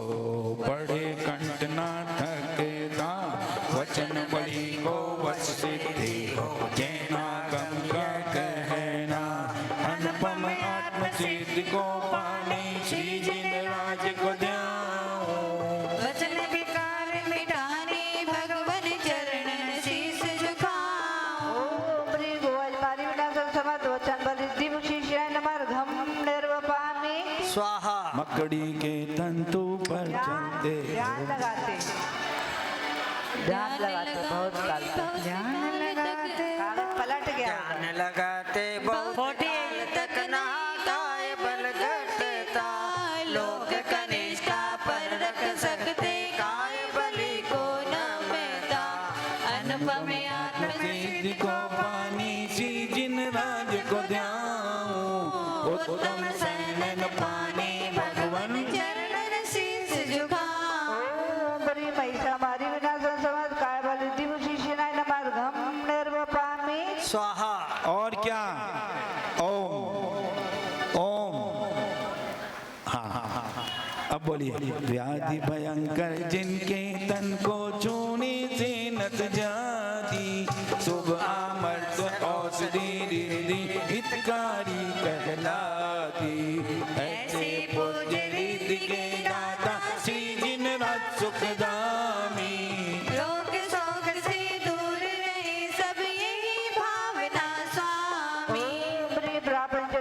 पढ़े कंठ ना थकता वचन बड़ी को वश सिद्धि हो जैना गम का कहना अनुपम आत्म सिद्धि को पाने श्री जिन राज को ध्याऊं वचन विकार मिटाने भगवन चरणन शीस झुकाऊं स्वाहा मकड़ी के तंतु पर चलते ध्यान लगाते बहुत काल तक ध्यान लगाते कागज पलट गया ध्यान लगाते बहुत काल तक ना काय बल घटता लोक कनिष्ठा पर रख सकते काय बलि को न मिलता अनुपम आत्म सिद्धि को पानी श्री जिन राज को ध्याऊं उत्तम सैन पानी भगवन चरणन शीस झुकाऊं बरी महिषा मारी विनाशन समाज काय बल दिव शिशिनाय नमार्गम निर्वपामि स्वाहा और क्या ओम ओम हाँ अब बोलिए व्याधि भयंकर जिनके तन को छूने से मिलत जाती शुभ अमृत औषधि रिद्धि हितकारी कहलाती ऐसे पूज्य रिद्धि के दाता श्री जिन राज सुखदामी रोग शोक से दूर रहे सब यही भावना स्वामी प्रिय प्रापंच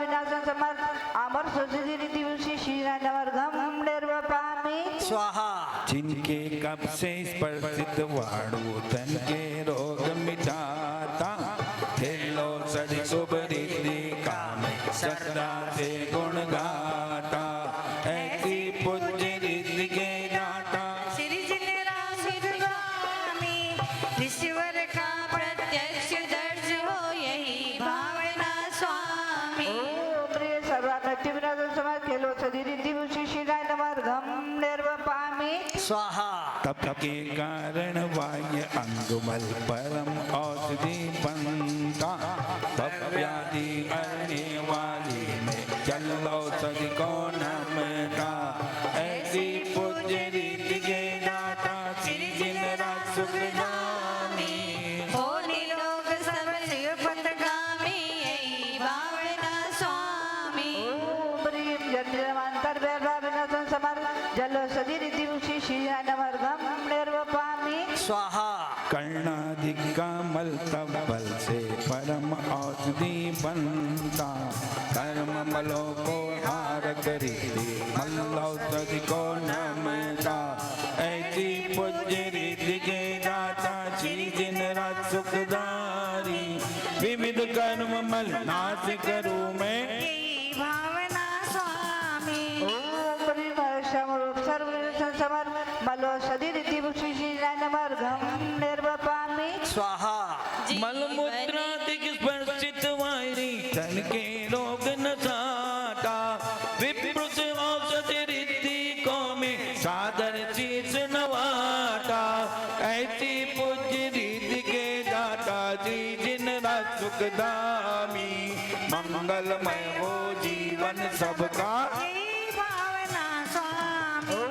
विनाशन समर्थ अमर सुसिद्धि रिद्धि श्री नवर्गम निर्वपामि स्वाहा जिनके कब से स्पर्शित वाणु तन के रोग मिटाता खेलो सड़ी शुभ रिद्धि काम सदा से गुण गाता ऐसी पूज्य रिद्धि के दाता श्री जिनराज स्वामी ईश्वर का प्रत्यक्ष दर्श हो यही भावना स्वामी प्रिय सर्वानक्ति विनाशन समर्थ खेलो सदी रिद्धि श्री नवर्गम निर्वपामि स्वाहा तप के कारण वाय अंगुमल परम औषधि बनता व्याधि अरने वाली में चल औषधि को नमता ऐसी पूज्य रीति के दाता श्री जिन राज सुखदामी हो निरोग सब शिवपथगामी यही भावना स्वामी प्रिय जन्मांतर वैभव विनाशन समर्थ जलो सदी रिद्धि श्री नवर्गम निर्वपामि स्वाहा कर्णाधिक कमल तब बल से परम औषधि बनता कर्म मलों को हार करी मल औषधि को नमता ऐसी पूज्य रिद्धि के दाता श्री जिन राज सुखदारी विविध कर्म मल नाश करूं मैं यही भावना स्वामी मलो सदी रिद्धि श्री नवर्गम निर्वपामि स्वाहा मलमूत्रादिक स्पर्शित वायरी तन के रोग नसाता विप्रुत औषधि रिद्धि को में सादर शीश नवाता ऐसी पूज्य रिद्धि के दाता श्री जिन राज सुखदामी मंगलमय हो जीवन सबका यही भावना स्वामी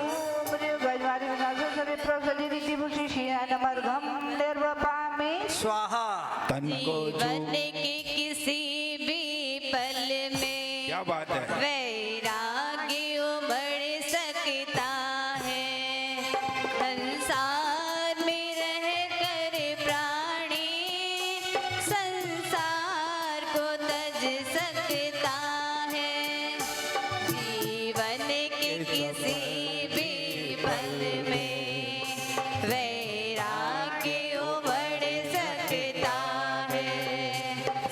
नवर्गम निर्वपामि स्वाहा तन को जीवन के किसी भी पल में क्या बात है वैराग्य उमड़ सकता है संसार में रह कर प्राणी संसार को तज सकता है जीवन के किसी भी पल में वैराग्य उमड़ सकता है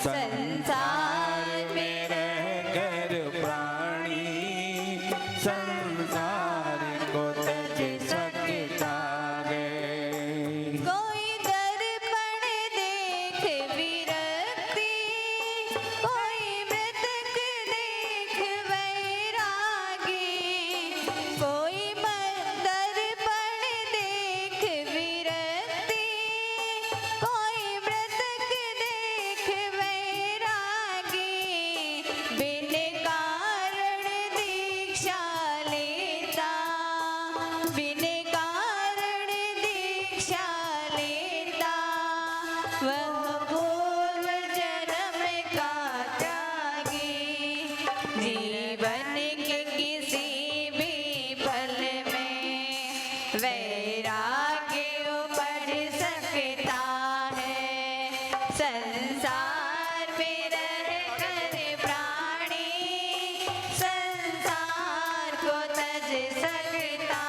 संसार में रहकर प्राणी संसार को तज सकता है कोई दर्पण देख विरक्ति कोई मृतक देख वैरागी कोई दर्पण देख विरक्ति कोई मृतक देख वैरागी बिन कारण दीक्षा लेता बिन कारण दीक्षा लेता वह पूर्व जन्म का त्यागी जीवन के किसी भी पल में वैराग्य उपज सकता है संसार में रह कर प्राणी संसार को तज सकता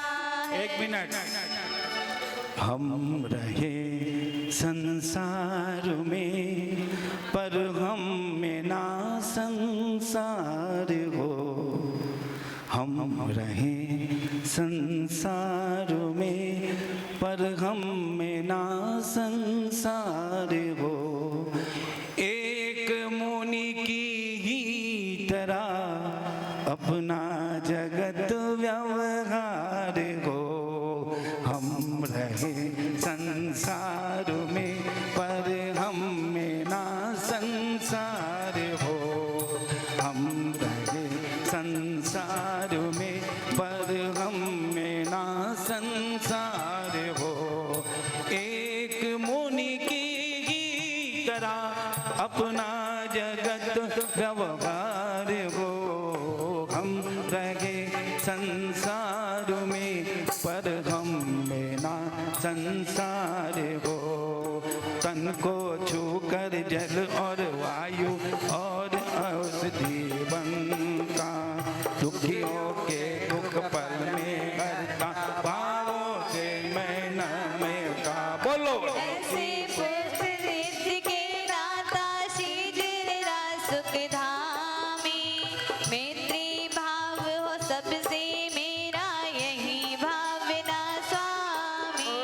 है एक मिनट हम रहे संसार में पर हम में ना संसार हो हम रहे संसार में पर हम में ना संसार हो एक मुनि की ही तरह अपना जगत व्यवहार हो हम रहे संसार में पर हम में ना संसार हो हम रहे संसार में पर हम में ना संसार हो अपना जगत व्यवहार हो। हम रहे संसार में पर हम में ना संसार हो। तन को छूकर जल और वायु और औषधि बनता, दुखियों के दुख पल में हरता, पारों से मैं न मिलता। बोलो ऐसे पुत्र रिद्धि के दाता शीघ्र सुख धामी, मैत्री भाव हो सबसे मेरा यही भावना स्वामी।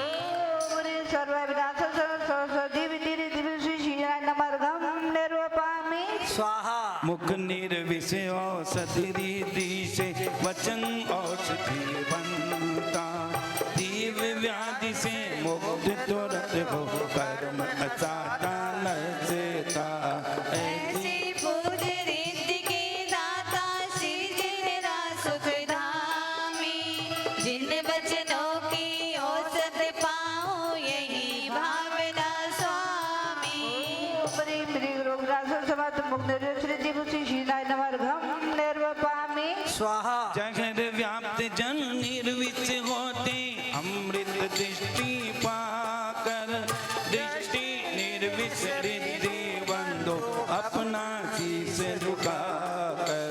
स्वाहा मुख निर्विषय औषधि रिद्धि से वचन औषधि बनता, दिव्य व्याधि से मुक्त तुरंत हो, कर्म असाता नचता। ऐसे पूज्य रिद्धि के दाता शीघ्र सुख धामी, जिन वचनों की औषध पाऊं यही भावना स्वामी। स्वाहा जगत व्याप्त जन निर्विष होते, अमृत दृष्टि पाकर, दृष्टि निर्विष रिद्धि बंदो अपना शीश झुकाकर।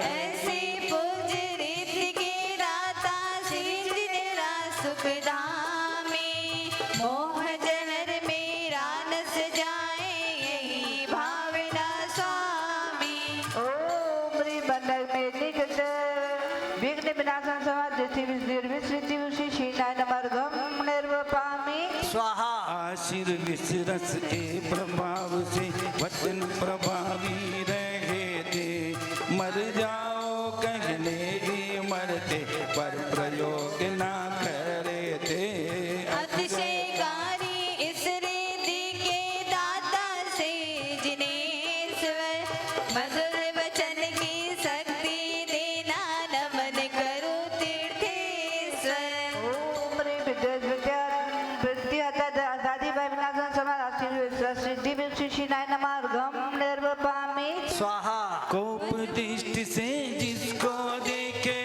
ऐसे पूज्य रिद्धि के दाता शीघ्र सुख धामी, मोह जहर मेरा नस जाए यही भावना स्वामी। स्वाहा आशीर्विस रस के प्रभाव से वचन प्रभावी रहे थे, मर जाओ कहने ही मरते पर प्रयोग ना करे थे। अतिशयकारी इस रिद्धि के दाता से जिनेश्वर, मधुर वचन की शक्ति देना नमन करो तीर्थेश्वर। स्वाहा कोप दृष्टि से जिसको देखे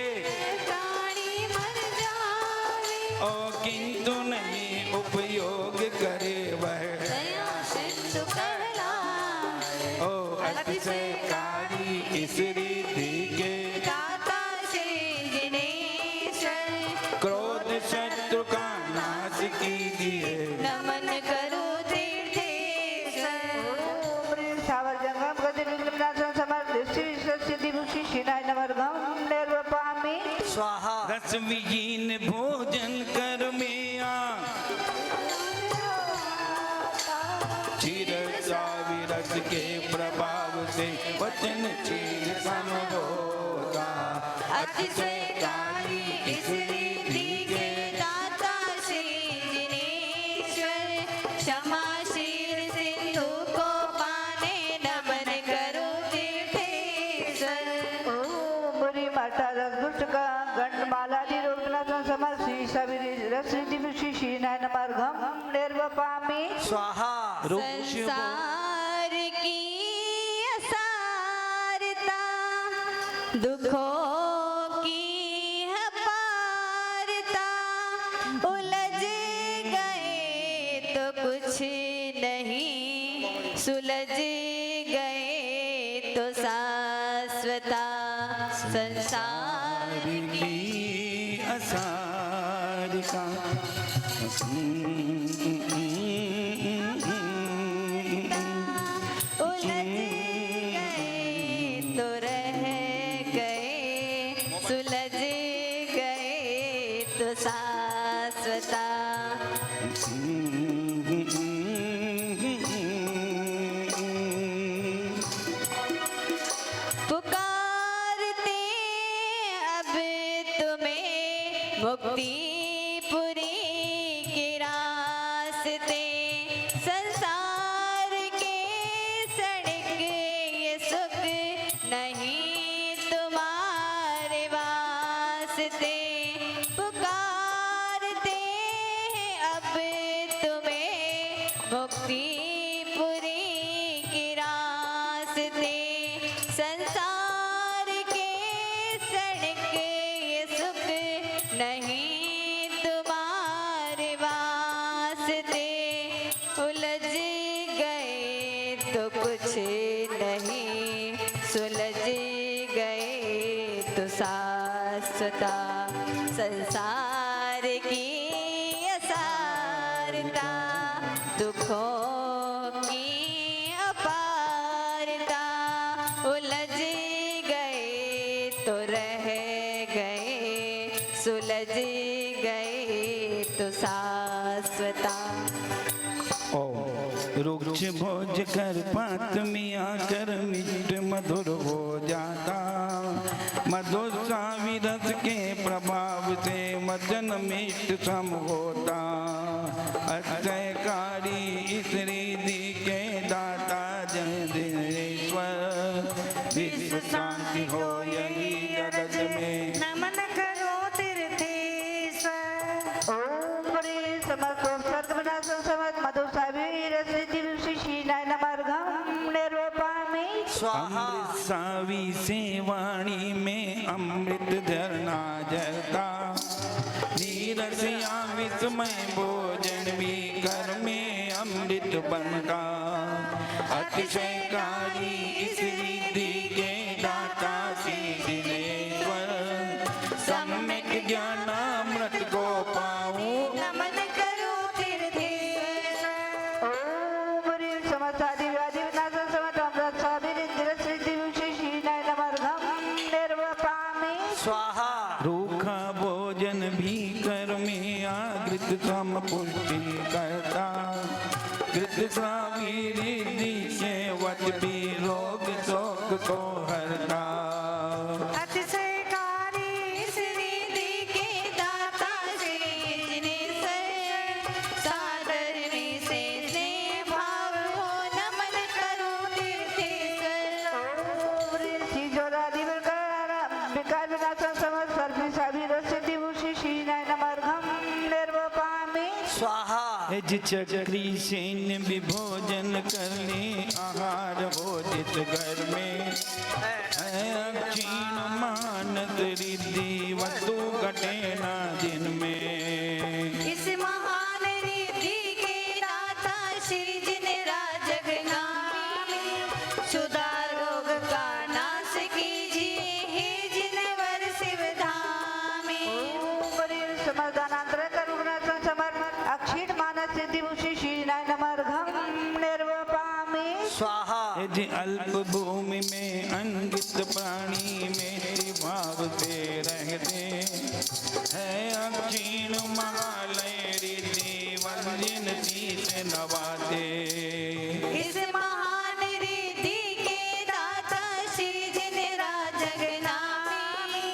प्राणी मर जावे, और किंतु नहीं उपयोग करे वह, दया सिंधु कहलाए। ओ अतिशयकारी इस रिद्धि के दाता से जिनेश्वर, क्रोध शत्रु का नाश कीजिए। नमन करो तीर्थेश्वर। स्वाहा रस विहीन भोजन कर मिया, क्षीर सावी रस के प्रभाव से वचन क्षीर सम होता। अतिशयकारी इस रिद्धि के दाता से जिनेश्वर, क्षमाशील सिंधु को पाने नमन करो तीर्थेश्वर। स्वाहा संसार की असारता, दुखों की है पारता, उलझ गए तो कुछ नहीं, सुलझ गए तो शाश्वता। संसार की असारिका उलझ गए तो रह गए, सुलझ गए तो शाश्वता। पुकारते अब तुम्हें मुक्तिपुरी के रास्ते, संसार के सड़क ये सुख नहीं तुम्हारे वास्ते। पुकारते अब तुम्हें मुक्तिपुरी की उलझ गए तो कुछ नहीं, सुलझ गए तो शाश्वता संसार की असारता, दुखों की अपारता। उलझ गए तो रह गए, सुलझ गए तो शाश्वता। रुक्ष भोज कर पात मिया कर मिष्ट मधुर हो जाता, मधुर सावी रस के प्रभाव से मदन मिष्ट सम होता। अक्षयकारी इस रिद्धि के दाता जय दिनेश्वर, विश्व शांति हो यही जगत में। नमन करो तीर्थेश्वर। ओम हरे समस्त सर्वनाशं समस्त मधु सावीर सिद्धि विशिष्टि नयन मार्गम निर्वपामि। स्वाहा अमृत सावी से वाणी में अमृत झरना जलता, नीरसिया विस्मय भोजन भी कर में अमृत बनता। अतिशयकारी इस विधि के दाता श्री दिनेश्वर, सम्यक ज्ञानामृत को पाऊं। नमन करो तीर्थेश्वर। ओम हरे समस्त आदि व्याधि विनाशं समस्त अमृत सावीर सिद्धि विशिष्टि नयन मार्गम निर्वपामि। स्वाहा रूखा भोजन भी कर में आगृत सम पुष्टि करता, कृत स्वामी रिद्धि से वच भी रोग शोक को हरता। अतिशयकारी इस रिद्धि के दाता श्री दिनेश्वर, सादरने से स्नेह भाव हो नमन करो तीर्थेश्वर। ओम हरे श्री जोरादि विकार विनाशं समस्त सर्व सावीर सिद्धि विशिष्टि नयन मार्गम निर्वपामि। स्वाहा अज चक्री सैन्य विभोजन कर ले आहार भोजित घर में, क्षीण मानस रिद्धि वस्तु घटे न दिन में। इस महान रिद्धि के दाता श्री जिनराज जगनामी, सुधा रोग का नाश कीजिए हे जिनवर शिवधामी। ओम हरे समदानांतर करुणासं समर्थ अक्षीण मानस सिद्धि विशिष्टि नयन मार्गम निर्वपामि। स्वाहा अज अल्प भूमि में अंगित प्राणी मेरे भाव से रहते हैं, अक्षीण महालय रिद्धि वंजिन शीश नवाते। इस महान रिद्धि के दाता श्री जिनराज जगनामी,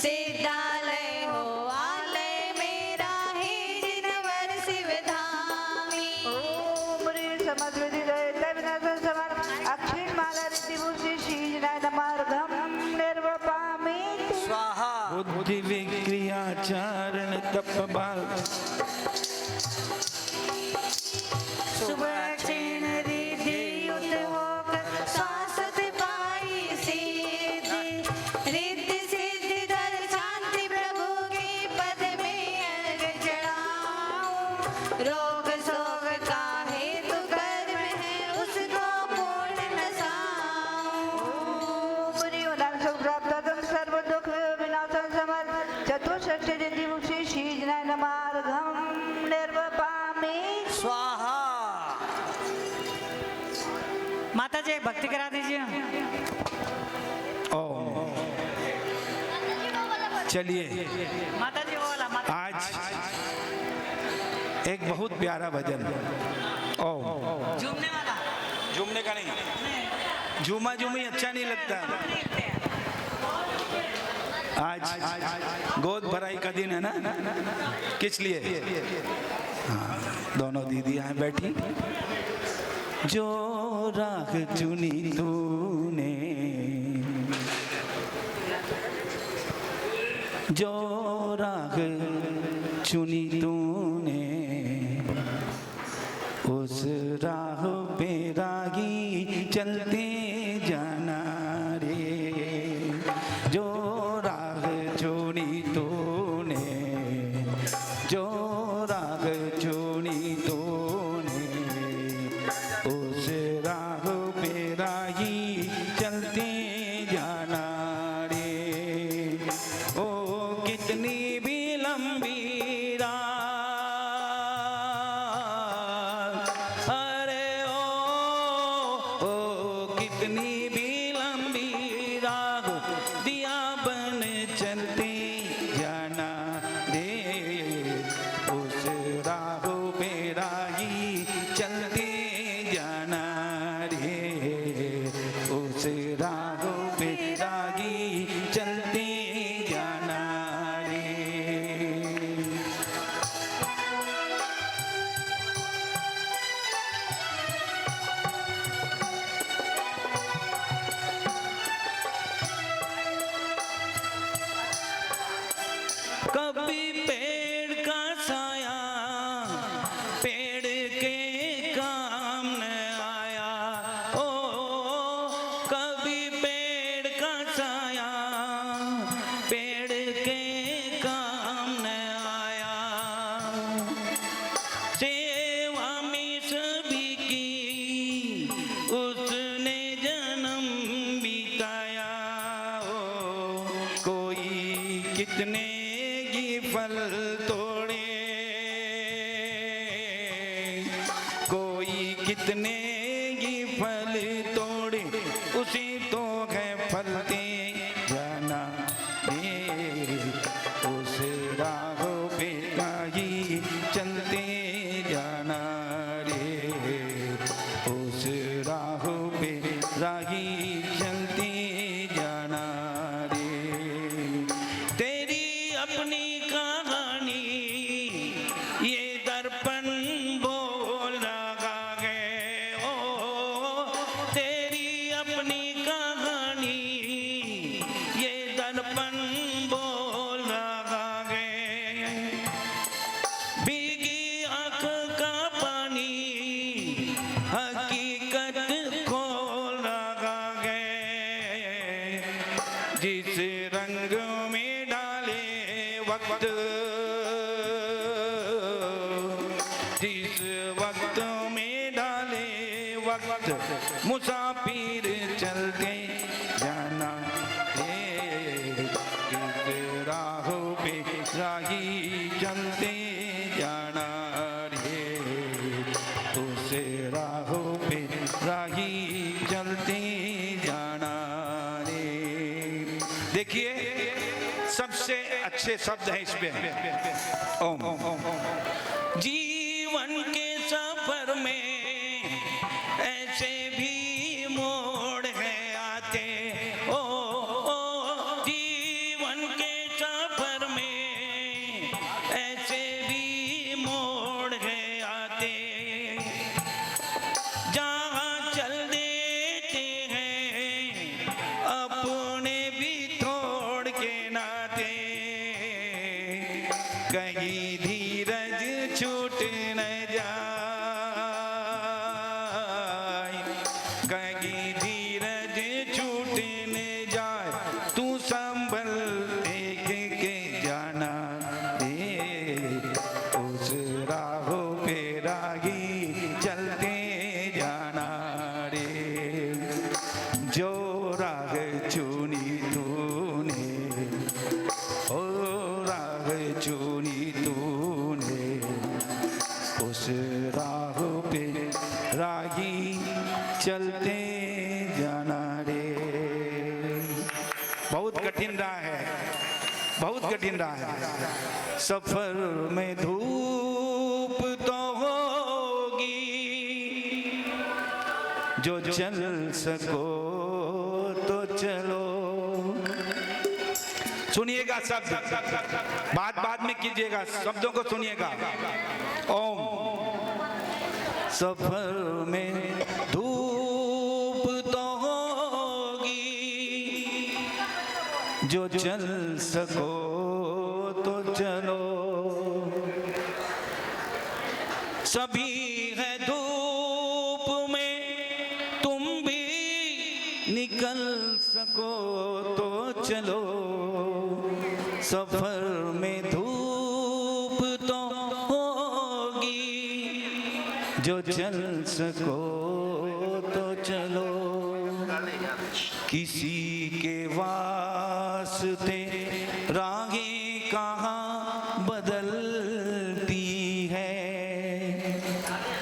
सिद्धालय हो आलय मेरा हे जिनवर शिवधामी। ओम हरे समस्त विधि रहित विनाशं समर्थ अक्षीण माला रिद्धि विशिष्टि नयन मार्गम निर्वपामि। स्वाहा बुद्धि विक्रियाचारण तप बाल सुबह क्षीण रिद्धि युक्त होकर शाश्वत पाई सिद्धि, रिद्धि सिद्धि धर शांति प्रभु के पद में अर्घ चढ़ाऊं। रोग शोक का हेतु कर्म है उसको पूर्ण नसाऊं। ओम हरि ओम प्राप्त सर्व दुख विनाशं समर्थ चतुष्षष्टि रिद्धि विशिष्टि नयन मार्गम निर्वपामि। स्वाहा माता जी एक भक्ति करा दीजिए। ओम। चलिए माता जी वो वाला माता आज एक बहुत प्यारा भजन। ओम। झूमने वाला झूमने का नहीं, झूमा झूमी अच्छा नहीं लगता। आज गोद भराई का दिन है ना, किस लिए? हाँ, दोनों दीदी यहाँ बैठी। जो राह चुनी तूने, जो राह चुनी तूने, उस राह पे रागी चलते जाना रे। जो राह चुनी तूने, जो राह चुनी तूने, चलते जाना रे, उस राह पे रागी चलते जाना रे। कभी पेड़ का साया पेड़ के काम न आया, ओ कभी पेड़ का साया पेड़ के काम न आया। सेवा में सभी की उसने जन्म बिताया, ओ कोई कितने की फल तोड़े, कोई कितने की फल तोड़े, उसी तो है फलते जाना रे, उस राह पे राही चलते जाना रे, उस राह पे राही चलते जाना रे। तेरी अपनी कहानी ये दर्पण बोल रहा है, ओ तेरी अपनी कहानी ये दर्पण बोल रहा है। भीगी आँख का पानी हकीकत खोल रहा है, जिस रंग में डाले वक्त, जिस वक्त में डाले वक्त, मुसाफिर चलते जाना रे, इस राह पे राही चलते जाना रे, उस राह पे राही चलते जाना रे। देखिए सबसे अच्छे शब्द है इसमें ओम। जीवन के सफर में ऐसे भी मोड़ है आते, ओ जीवन के सफर में ऐसे भी मोड़ है आते, जहाँ चल देते हैं अपने भी तोड़ के नाते, कहीं धीरज छूट न जाए, कहीं धीरज छूट न जाए, तू संभल के जाना रे, उस राह पे राही चलते जाना रे। जो राह चुनी तूने, ओ राह चुनी तूने, उस राह पे राही चलते जाना रे। बहुत कठिन राह है, बहुत कठिन राह है। सफर में धूप तो होगी, जो चल सको तो चलो। सुनिएगा शब्द, बात में कीजिएगा, शब्दों को सुनिएगा। ओम। सफर में धूप तो होगी, जो चल सको तो चलो। सभी है धूप में, तुम भी निकल सको तो चलो। सफर में धूप तो होगी, जो चल सको तो चलो। किसी के वास्ते राहें कहाँ बदलती है,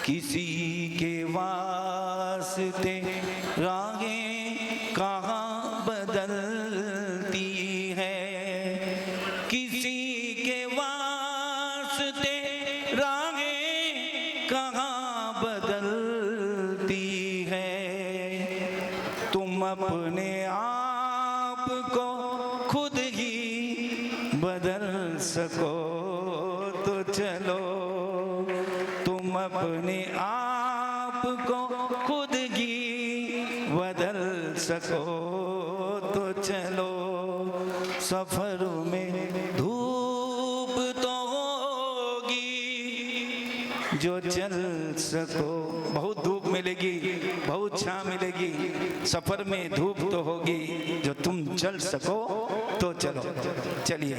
किसी के वास्ते राहें कहाँ बदलती है, किसी के वास्ते राहें कहाँ बदलती है। तुम अपने आप को खुद ही बदल सको तो चलो। तुम अपने आप को खुद ही बदल सको तो चलो। सफर में धूप तो होगी जो चल सको। बहुत धूप मिलेगी, बहुत छां मिलेगी, सफर में धूप तो होगी जो तुम चल सको तो चलो। चलिए।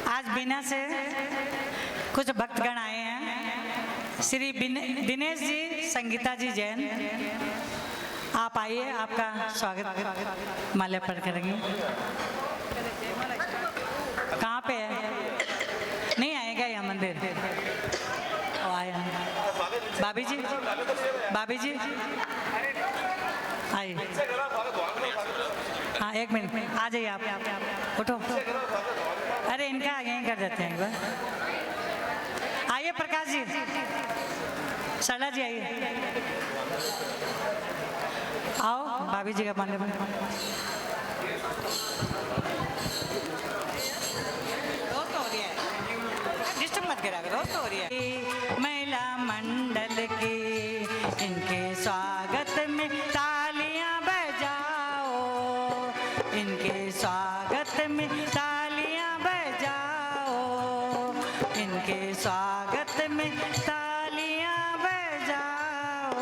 आज बीना से कुछ भक्तगण आए हैं। श्री दिनेश जी, संगीता जी जैन, आप आइए, आपका स्वागत माल्या पढ़ करेंगे। कहाँ पे है? नहीं आएगा यहाँ मंदिर? ओ आया। भाभी जी, भाभी जी आइए। हाँ एक मिनट, आ जाइए आप, उठो। अरे इनका आगे ही कर देते हैं एक बार। आइए प्रकाश जी, सरला जी आइए। आओ भाभी जी का मान्य डिस्टर्ब मत करा करो, तो हो रही है। महिला मंडल के इनके स्वागत में तालियां बजाओ, इनके स्वागत में तालियां बजाओ, इनके स्वागत में तालियां बजाओ।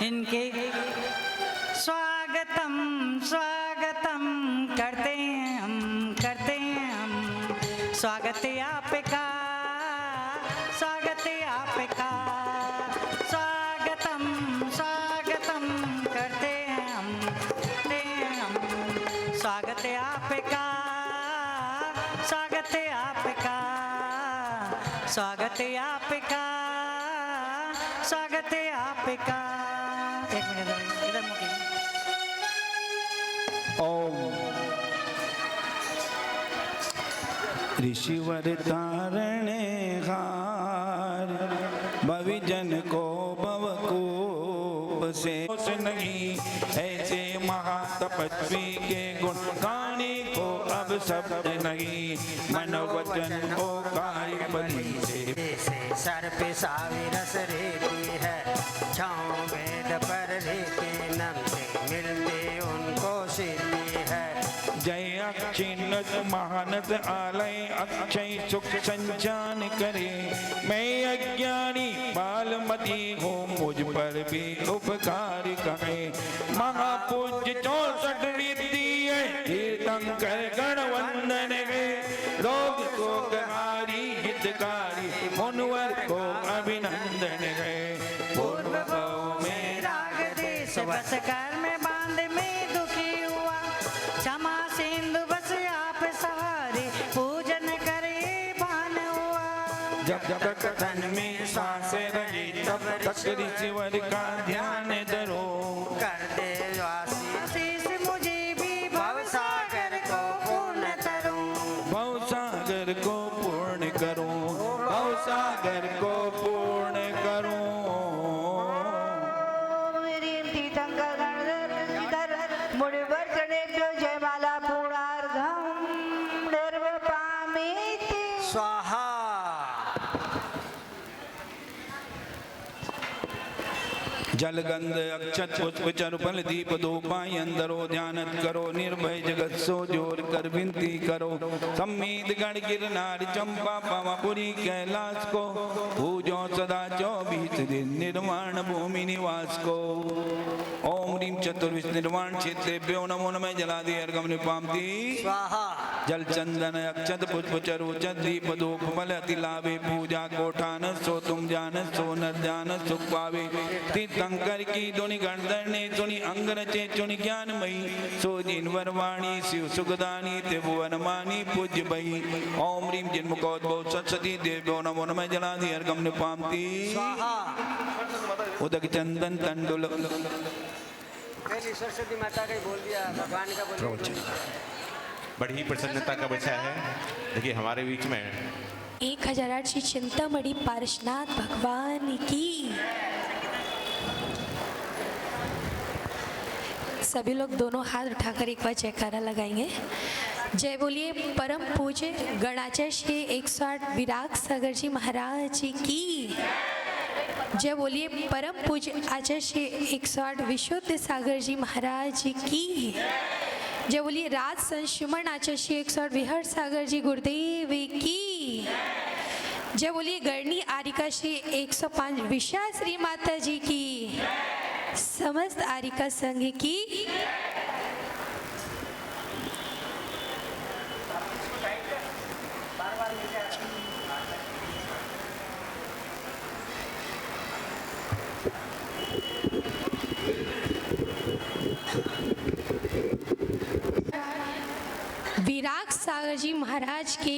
इनके स्वागतम स्वागतम करते हैं हम, करते हैं हम। स्वागत है आपका, स्वागत है आपका। स्वागतम स्वागतम करते हैं हम, करते हैं हम। स्वागत है आपका, स्वागत है आपका। स्वागत है आपका, स्वागत है आपका। एक मिनट इधर मुझे। ओम ऋषिवर तारणे हार, भविजन को भवकूप से नहीं। ऐसे महातपस्वी के गुण गाने को अब शब्द नहीं। मन वचन को कार्य बलि से सर पे सावी रस रहती है, छाँव वेद पर रहते नमते मिलते उनको सिद्धि है। जय अक्षिणत महानत आलय अक्षय सुख संचान करे। मैं अज्ञानी बालमती हूँ, मुझ पर भी उपकार करे। महापूज्य 64 रिद्धि है, तीर्थंकर गण वंदन है। रोग शोक हारी हितकारी, मुनवर को अभिनंदन है। पूर्व भाव में राग देश बस कर में बांध में दुखी हुआ, क्षमा सिंधु बस आप सहारे, पूजन करे भान हुआ। जब तक तन में सांसें रही तब तक ऋषिवर का ध्यान धरो। कर दे वासी आशीष मुझे भी भवसागर को पूर्ण करूं, भवसागर को पूर्ण करूं, भवसागर को पूर्ण करूं। मेरी तीर्थंकर गणधर मुड़िवर चढ़े जो जयमाला पूर्णार्घम निर्व पामीति। स्वाहा। जल गंध अक्षत पुष्प चरुफल दीप धूपाई अंदरो ध्यानत करो। निर्भय जगत सो जोर कर विनती करो। सम्मीत गण गिरनार चंपा पावापुरी कैलाश को, पूजो सदा 24 दिन निर्वाण भूमि निवास को। ओम ह्रीं चतुर्विश निर्वाण क्षेत्रेभ्यो नमो नमः। जलादि अर्घम निपामति स्वाहा। जल चंदन अक्षत पुष्प चरु दीप धूप फल अति लाभे। पूजा कोठान सो तुम जान, सो नर जान सुख पावे। तीर्थंकर की धुनि गणधरने सुनि अंग रचे चुनि ज्ञानमयी। सो जिन वरवाणी शिव सुखदानी त्रिभुवन मानी पूज्य भई। ओम ह्रीं जिन्मुखोद्भव सरस्वती देव्यो नमो नमः। जलादि अर्घम निपामति स्वाहा। उदक चंदन तंडुल पहले सरस्वती माता का ही बोल दिया, भगवान का बोल दिया। बड़ी प्रसन्नता का विषय है। देखिए हमारे बीच में 1008 श्री चिंतामणि पार्श्वनाथ भगवान की। सभी लोग दोनों हाथ उठाकर एक बार जयकारा लगाएंगे। जय बोलिए परम पूज्य गणाचार्य श्री 108 विराग सागर जी महाराज जी की। जय बोलिए परम पूज्य आचार्य श्री 108 विशुद्ध सागर जी महाराज जी की। जय बोलिए राज संशुमन आचार्य श्री 108 विहर सागर जी गुरुदेव की। जय बोलिए गणनी आरिका श्री 105 विशा श्री माता जी की। समस्त आरिका संघ की। विराग सागर जी महाराज के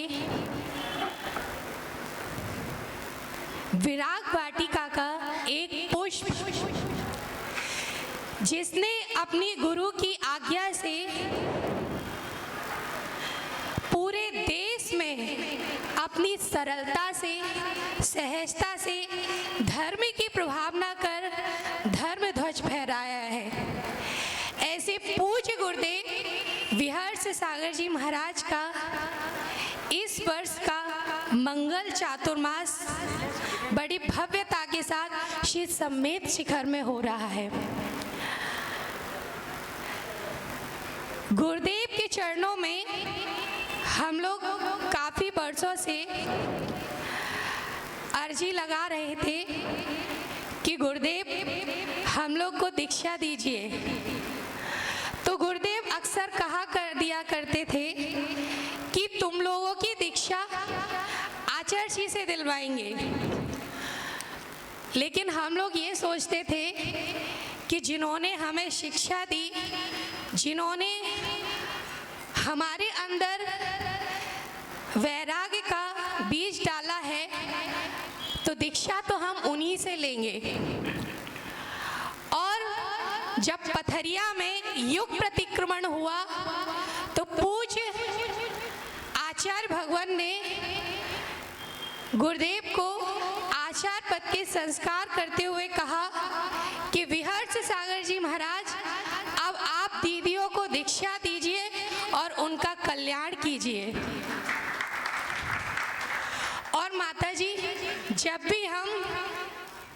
विराग वाटिका का एक पुष्प जिसने अपनी गुरु की आज्ञा से पूरे देश में अपनी सरलता से सहजता से धर्म की प्रभावना कर धर्म ध्वज फहराया है। ऐसे पूज्य गुरुदेव विहर्ष सागर जी महाराज का इस वर्ष का मंगल चातुर्मास बड़ी भव्यता के साथ श्री समेत शिखर में हो रहा है। गुरुदेव के चरणों में हम लोग काफी वर्षों से अर्जी लगा रहे थे कि गुरुदेव हम लोग को दीक्षा दीजिए। तो गुरुदेव अक्सर कहा कर दिया करते थे कि तुम लोगों की दीक्षा आचार्य जी से दिलवाएंगे। लेकिन हम लोग ये सोचते थे कि जिन्होंने हमें शिक्षा दी, जिन्होंने हमारे अंदर वैराग्य का बीज डाला है, तो दीक्षा तो हम उन्हीं से लेंगे। और जब पथरिया में युग प्रतिक्रमण हुआ तो पूज्य आचार्य भगवान ने गुरुदेव को आचार्य पद के संस्कार करते हुए कहा कि विहर्ष सागर जी महाराज अब आप दीदियों को दीक्षा दीजिए और उनका कल्याण कीजिए। और माता जी जब भी हम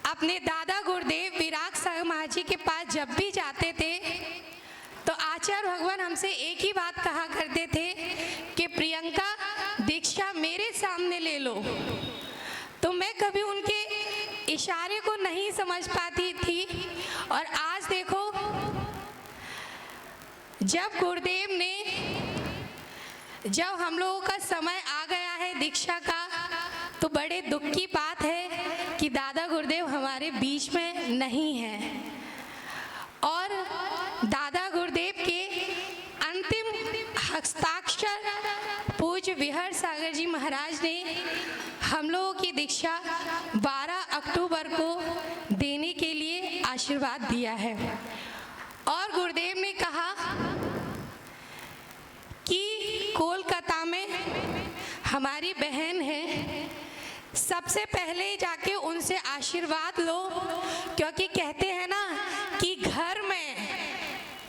अपने दादा गुरुदेव विराग सागर महाराज जी के पास जब भी जाते थे तो आचार्य भगवान हमसे एक ही बात कहा करते थे कि प्रियंका दीक्षा मेरे सामने ले लो। तो मैं कभी उनके इशारे को नहीं समझ पाती थी। और आज देखो जब गुरुदेव ने जब हम लोगों का समय आ गया है दीक्षा का, तो बड़े दुख की बात है कि दादा गुरुदेव हमारे बीच में नहीं हैं। और दादा गुरुदेव के अंतिम हस्ताक्षर पूज्य विहर्ष सागर जी महाराज ने हम लोगों की दीक्षा 12 अक्टूबर को देने के लिए आशीर्वाद दिया है। और गुरुदेव ने कहा कि कोलकाता में हमारी बहन है, सबसे पहले जाके उनसे आशीर्वाद लो, क्योंकि कहते हैं ना कि घर में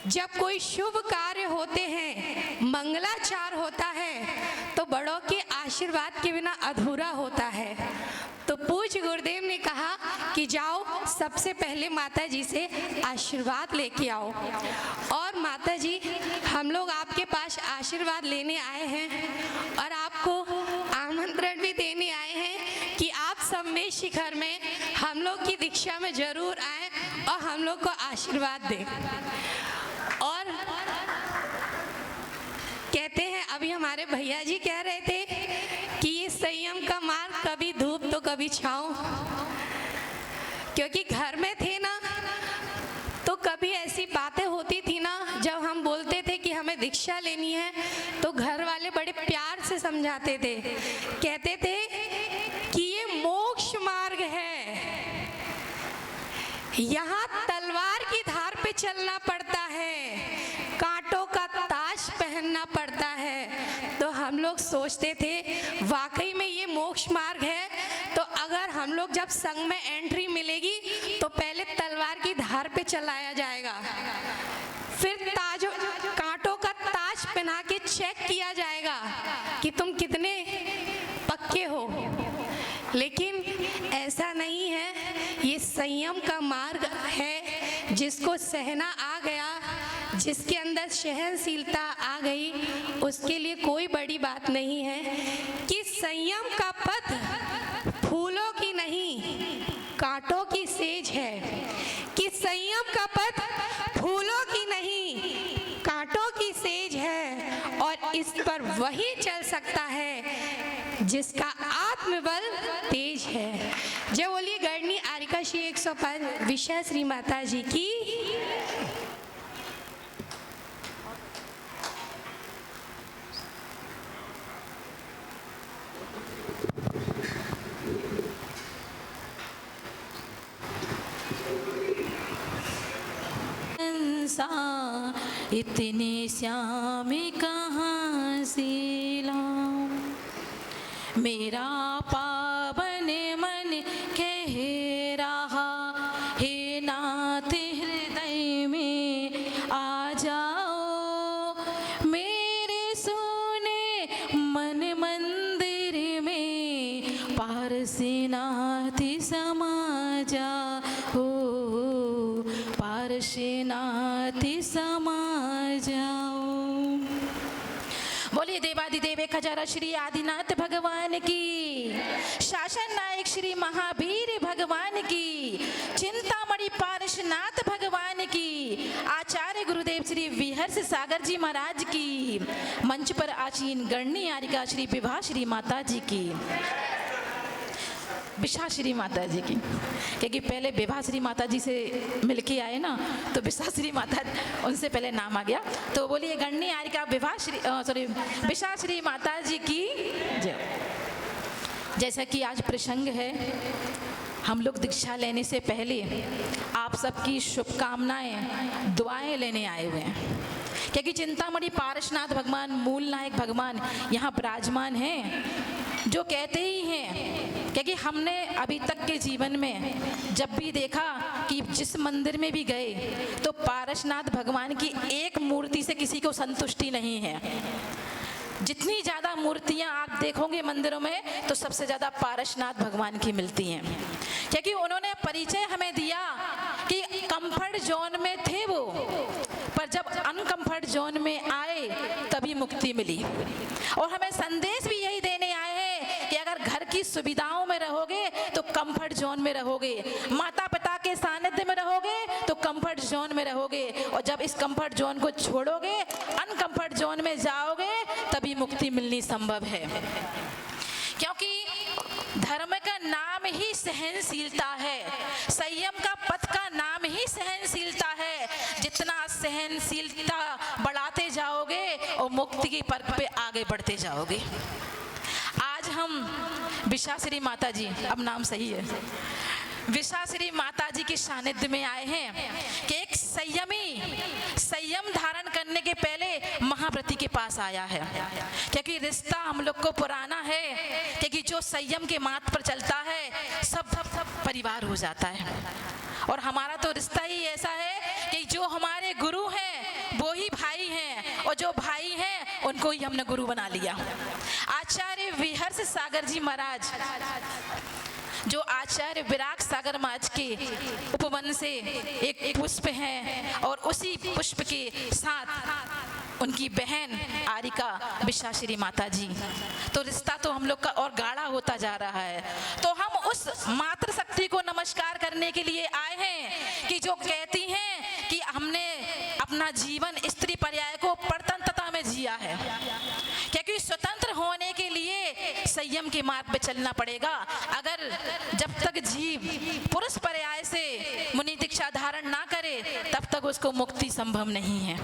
जब कोई शुभ कार्य होते हैं, मंगलाचार होता है, तो बड़ों के आशीर्वाद के बिना अधूरा होता है। तो पूज्य गुरुदेव ने कहा कि जाओ सबसे पहले माता जी से आशीर्वाद लेके आओ। और माता जी हम लोग आपके पास आशीर्वाद लेने आए हैं और आपको आमंत्रण भी देने आए हैं कि आप समेत शिखर में हम लोग की दीक्षा में जरूर आए और हम लोग को आशीर्वाद दें। और कहते हैं अभी हमारे भैया जी कह रहे थे कि ये संयम का मार्ग कभी धूप तो कभी छाँव, क्योंकि घर में थे ना तो कभी ऐसी बातें होती थी ना, जब हम बोलते थे कि हमें दीक्षा लेनी है तो घर वाले बड़े प्यार से समझाते थे, कहते थे कि ये मोक्ष मार्ग है, यहाँ तलवार की धार पे चलना पड़ता है, कांटों का ताज पहनना पड़ता है। तो हम लोग सोचते थे वाकई में ये मोक्ष मार्ग है, तो अगर हम लोग जब संघ में एंट्री मिलेगी तो पहले तलवार की धार पे चलाया जाएगा, फिर कांटों का ताज पहना के चेक किया जाएगा कि तुम कितने पक्के हो। लेकिन ऐसा नहीं है, ये संयम का मार्ग है। जिसको सहना आ गया, जिसके अंदर सहनशीलता आ गई, उसके लिए कोई बड़ी बात नहीं है कि संयम का पथ फूलों की नहीं कांटों की सेज है, कि संयम का पथ फूलों की नहीं कांटों की सेज है। और इस पर वही चल सकता है जिसका आत्मबल तेज है। जय बोलिए गढ़नी आरिका श्री 105 विषय श्री माता जी की। इतने श्याम कहाँ से लाऊं, मेरा पावन मन कह रहा हे नाथ हृदय में आ जाओ, मेरे सोने मन मंदिर में पारसनाथ समा जाओ, पारसनाथ समा जाओ। बोलिए देवादिदेव एक हजारा श्री आदिनाथ भगवान की, शासन नायक श्री महावीर भगवान की, चिंतामणि पारसनाथ भगवान की, आचार्य गुरुदेव श्री विहर्ष सागर जी महाराज की, मंच पर आसीन गणनी आरिका श्री विभा श्री माता जी की, विशा श्री माता जी की, क्योंकि पहले विभा श्री माता जी से मिलके आए ना, तो विशा श्री माता उनसे पहले नाम आ गया। तो बोलिए गणनी आरिका विशा श्री माता जी की जय। जैसा कि आज प्रसंग है, हम लोग दीक्षा लेने से पहले आप सबकी शुभकामनाएं दुआएं लेने आए हुए हैं, क्योंकि चिंतामणि पारसनाथ भगवान मूल नायक भगवान यहाँ विराजमान हैं, जो कहते ही हैं, क्योंकि हमने अभी तक के जीवन में जब भी देखा कि जिस मंदिर में भी गए तो पारसनाथ भगवान की एक मूर्ति से किसी को संतुष्टि नहीं है। जितनी ज़्यादा मूर्तियां आप देखोगे मंदिरों में, तो सबसे ज़्यादा पारसनाथ भगवान की मिलती हैं, क्योंकि उन्होंने परिचय हमें दिया कि कंफर्ट जोन में थे वो, पर जब अनकंफर्ट जोन में आए तभी मुक्ति मिली। और हमें संदेश भी यही देने आए हैं कि अगर घर की सुविधाओं में रहोगे तो कंफर्ट जोन में रहोगे, माता पिता के सानिध्य में रहोगे तो कंफर्ट जोन में रहोगे, और जब इस कंफर्ट जोन को छोड़ोगे, अनकंफर्ट जोन में जाओगे, तभी मुक्ति मिलनी संभव है। क्योंकि धर्म का नाम ही सहनशीलता है, संयम का पथ का नाम ही सहनशीलता है। जितना सहनशीलता बढ़ाते जाओगे और मुक्ति की पथ पे आगे बढ़ते जाओगे। आज हम विशाश्री माता जी, अब नाम सही है, विशाश्री माता जी के सानिध्य में आए हैं कि एक संयम धारण करने के पहले महाव्रती के पास आया है, क्योंकि रिश्ता हम लोग को पुराना है, क्योंकि जो संयम के मार्ग पर चलता है सब परिवार हो जाता है। और हमारा तो रिश्ता ही ऐसा है कि जो हमारे गुरु हैं वो ही भाई हैं, और जो भाई हैं उनको ही हमने गुरु बना लिया। आचार्य विहर्ष सागर जी महाराज, जो आचार्य विराग सागर महाराज के उपवन से एक पुष्प है, और उसी पुष्प के साथ उनकी बहन आरिका विशाश्री माता जी, तो रिश्ता तो हम लोग का और गाढ़ा होता जा रहा है। तो हम उस मातृ शक्ति को नमस्कार करने के लिए आए हैं कि जो कहती हैं कि हमने अपना जीवन स्त्री पर्याय को परतंत्रता में जिया है, क्योंकि स्वतंत्र होने के लिए संयम के मार्ग पे चलना पड़ेगा। अगर जब तक जीव पुरुष पर्याय से मुनि दीक्षा धारण ना करे, तब तक उसको मुक्ति संभव नहीं है।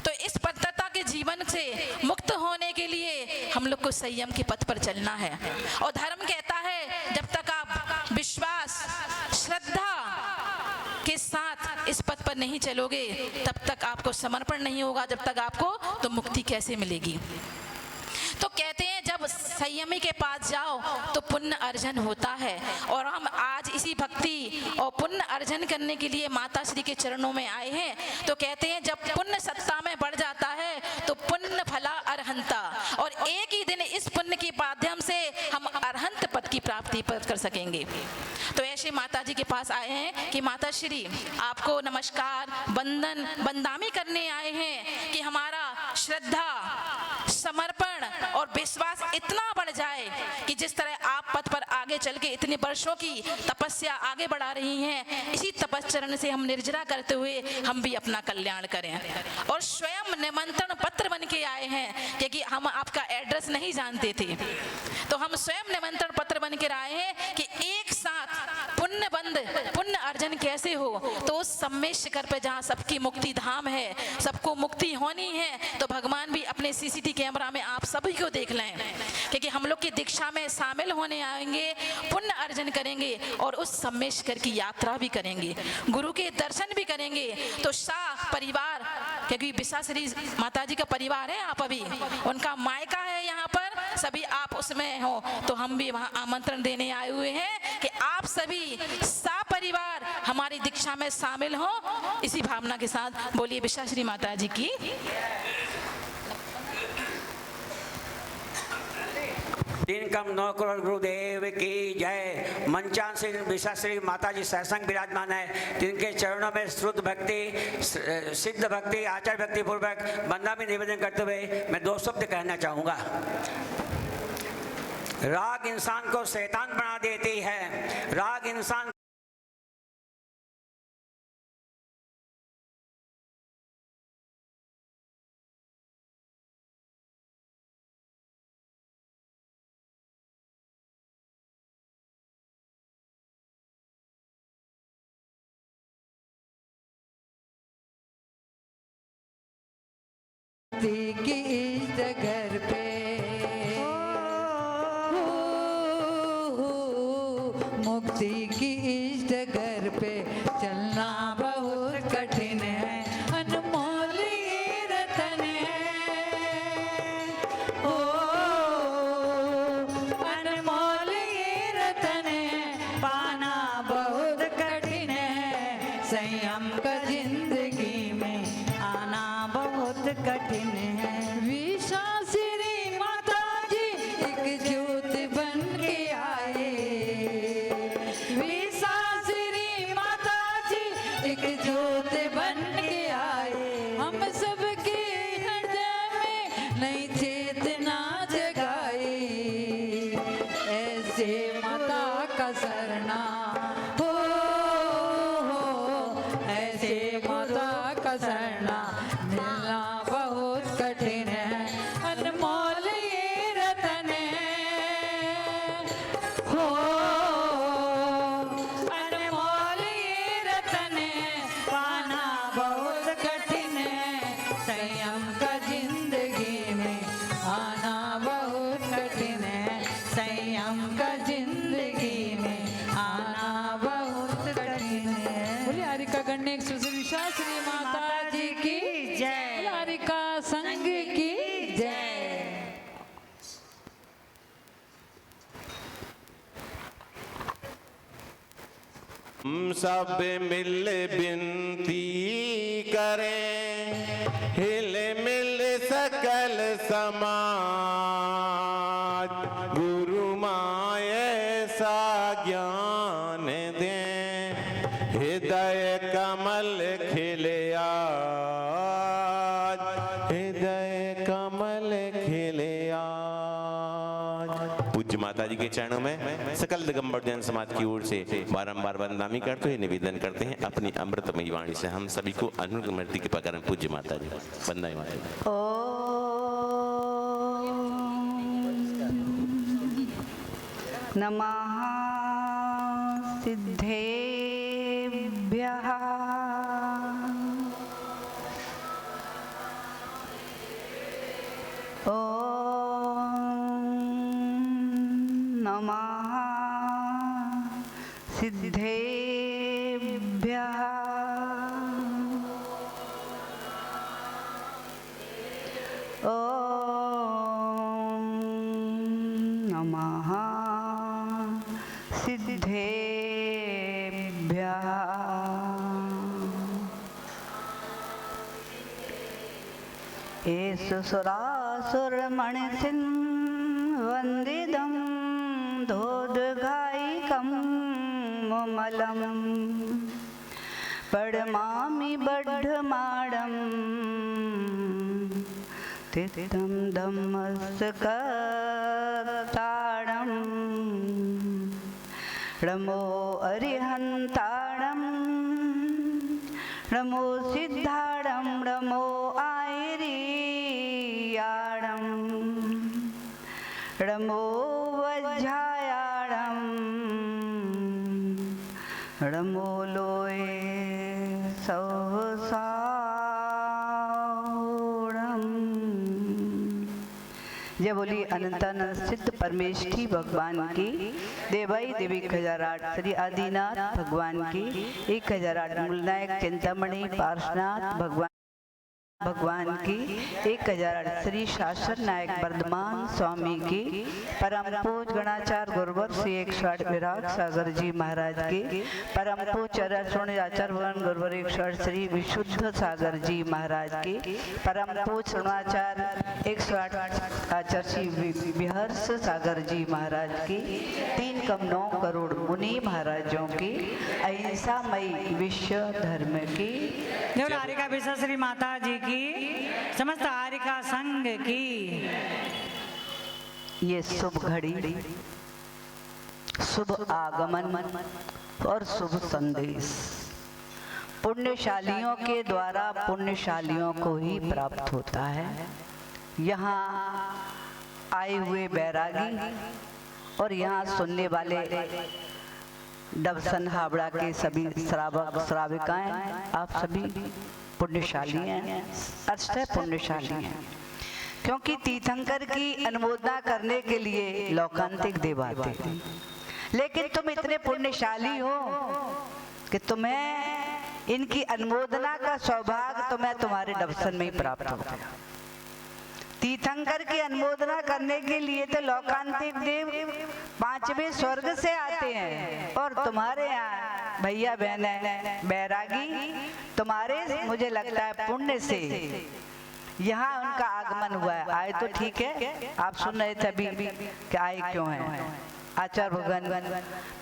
तो इस पद्धति के जीवन से मुक्त होने के लिए हम लोग को संयम के पथ पर चलना है। और धर्म कहता है जब तक आप विश्वास, श्रद्धा के साथ इस पथ पर नहीं चलोगे तब तक आपको समर्पण नहीं होगा, जब तक आपको तो मुक्ति कैसे मिलेगी। तो कहते हैं जब संयमी के पास जाओ तो पुण्य अर्जन होता है, और हम आज इसी भक्ति और पुण्य अर्जन करने के लिए माता श्री के चरणों में आए हैं। तो कहते हैं जब पुण्य सत्ता में बढ़ जाता है तो पुण्य फला अरहंता, और एक ही दिन इस पुण्य के माध्यम से हम अरहंत पद की प्राप्ति कर सकेंगे। तो ऐसे माता जी के पास आए हैं कि माता श्री आपको नमस्कार वंदन वंदामी करने आए हैं कि हमारा श्रद्धा समर्पण और विश्वास इतना बढ़ जाए कि जिस तरह आप पथ पर आगे चल के इतने वर्षों की तपस्या आगे बढ़ा रही हैं, इसी तपस्चरण से हम निर्जरा करते हुए हम भी अपना कल्याण करें। और स्वयं निमंत्रण पत्र बन के आए हैं, क्योंकि हम आपका एड्रेस नहीं जानते थे, तो हम स्वयं निमंत्रण पत्र बन के आए हैं कि एक साथ पुण्य बंद पुण्य अर्जन कैसे हो। तो उस सम्मेद शिखर पे जहाँ सबकी मुक्ति धाम है, सबको मुक्ति होनी है, तो भगवान भी अपने सीसीटी कैमरा में आप सभी को देख लें, क्योंकि हम लोग की दीक्षा में शामिल होने आएंगे, पुण्य अर्जन करेंगे और उस सम्मेद शिखर की यात्रा भी करेंगे, गुरु के दर्शन भी करेंगे। तो शाह परिवार, क्योंकि विशाश्री माता जी का परिवार है, आप अभी उनका मायका है यहाँ पर, सभी आप उसमें हो, तो हम भी वहाँ आमंत्रण देने आए हुए हैं कि आप सभी परिवार हमारी दीक्षा में शामिल हो। इसी भावना के साथ बोलिए विशाश्री माता जी की। तीन कम 9 करोड़ गुरुदेव की जय। मंचान से विशाश्री माता जी सत्संग विराजमान है, जिनके चरणों में श्रुत भक्ति सिद्ध भक्ति आचार भक्ति पूर्वक बंदा में निवेदन करते हुए मैं 2 शब्द कहना चाहूँगा। राग इंसान को शैतान बना देती है, राग इंसान की इस घर पे मुक्ति की इस घर पे चलना बहुत कठिन है, अनमोल ये रतन है, ओ अनमोल ये रतन है, पाना बहुत कठिन है, संयम का जिंदगी में आना बहुत कठिन है। विशाश्री माता जी एक ज्योत बन के आए, विशाश्री माता जी एक ज्योत बन के आए, हम सबके हृदय में नई चेतना जगाए, ऐसे माता का सरना हो, ऐसे माता का सरना मिलना बहुत कठिन है, अनमोल ये रतन है, हो अनमोल ये रतन है, पाना बहुत कठिन है, संयम का जिंदगी में आना बहुत कठिन है, संयम का जिंदगी में आना बहुत कठिन है। बोलिए हरिका गणेश विशाश्री माता जी की जय, हरिका संघ की जय। हम सब मिल विनती करें, हिल मिल सकल समाज, गुरु माँ ऐसा ज्ञान दें, हृदय कमल खिले आज, हृदय कमल खिले आज। पूज्य माता जी के चरणों में सकल दिगंबर जैन समाज की ओर से बारंबार वंदनामी करते हुए निवेदन करते हैं, अपनी अमृतमयी वाणी से हम सभी को अनुग्रह कृपा करें। पूज्य माता जी, वंदना माता जी। नमः सिद्धेभ्यः नमः सिद्धेभ्यः ॐ नमः सिद्धेभ्यः। एषु सुरासुरमणिसिंहवन्दितं धोदघायिकं ममलं पडमामि बड्ढमाडं तिथं धम्मस्कताडं नमो अरिहन्ताडं नमो सिद्धाडं नमो आयर्याडं नमो वज्रायाडं नमो लोये सहसाडं। जय बोली अनंतानंद सिद्ध परमेष्ठी भगवान की, देवाई देवी 1008 श्री आदिनाथ भगवान की, 1008 मूलनायक चिंतामणि पार्श्वनाथ भगवान की, 1008 श्री शासन नायक वर्धमान स्वामी की, परम पूज गणाचार्य गुरुवर श्री 108 विराट सागर जी महाराज की, परम पूज चरण आचार्य भगवान गुरुवर 108 श्री विशुद्ध सागर जी महाराज की, परम पूज शरणाचार्य 108 आचार्य श्री विहर्ष सागर जी महाराज की, 3,9 करोड़ मुनि महाराजों की, अहिंसामयी विश्व धर्म की, देवल आरिका विश्वश्री माता जी की, समस्त आरिका संघ की। ये शुभ घड़ी, शुभ आगमन और शुभ संदेश पुण्यशालियों के द्वारा पुण्यशालियों को ही प्राप्त होता है। यहाँ आए हुए बैरागी और यहाँ सुनने वाले डबसन हावड़ा के सभी श्रावक श्राविकाएं, आप सभी पुण्यशाली हैं, अष्टय पुण्यशाली हैं, क्योंकि तीर्थंकर की अनुमोदना करने के लिए लौकांतिक देव आते हैं। लेकिन तुम इतने पुण्यशाली हो कि तुम्हें इनकी अनुमोदना का सौभाग्य तुम्हें तुम्हारे डबसन में ही प्राप्त हो गया। तीर्थंकर की अनुमोदना करने के लिए तो लौकांतिक देव 5वें स्वर्ग से आते हैं, और तुम्हारे यहाँ भैया बहन बैरागी तुम्हारे मुझे लगता है पुण्य से यहाँ उनका आगमन हुआ है। आए तो ठीक है, आप सुन रहे थे अभी कि आए क्यों हैं। आचार्य भगवान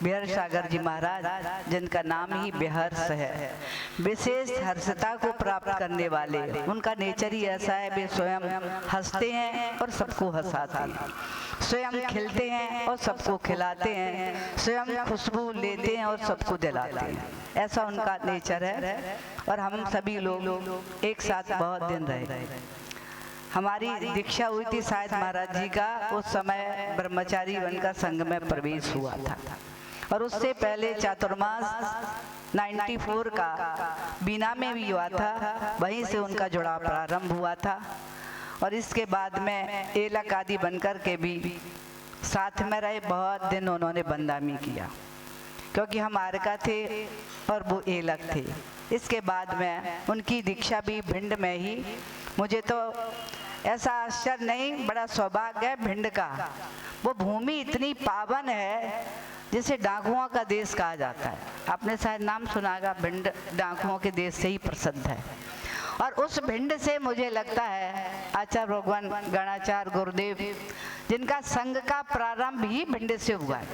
बिहार सागर जी महाराज, जिनका नाम ही बिहर्ष है, विशेष हर्षता को प्राप्त करने वाले, उनका नेचर ही ऐसा है, वे स्वयं हंसते हैं और सबको हंसाते हैं, स्वयं खिलते हैं और सबको खिलाते हैं, स्वयं खुशबू लेते हैं और सबको दिलाते हैं। ऐसा उनका नेचर है। और हम सभी लोग एक साथ बहुत दिन रहे। हमारी दीक्षा हुई थी शायद महाराज जी का, उस समय ब्रह्मचारी बनकर संघ में प्रवेश हुआ था, और उससे पहले चातुर्मास 94 का बीना में भी हुआ था, वहीं से उनका जुड़ाव प्रारंभ हुआ था। और इसके बाद में एलक आदि बनकर के भी साथ में रहे, बहुत दिन उन्होंने बंदामी किया, क्योंकि हम आरका थे और वो एलक थे। इसके बाद में उनकी दीक्षा भी भिंड में ही, मुझे तो ऐसा आश्चर्य नहीं, बड़ा सौभाग्य है भिंड का। वो भूमि इतनी पावन है जिसे डाकुओं का देश कहा जाता है। आपने शायद नाम सुनागा, भिंड डाकुओं के देश से ही प्रसिद्ध है। और उस भिंड से मुझे लगता है आचार्य भगवान गणाचार्य गुरुदेव, जिनका संघ का प्रारंभ ही भिंड से हुआ है,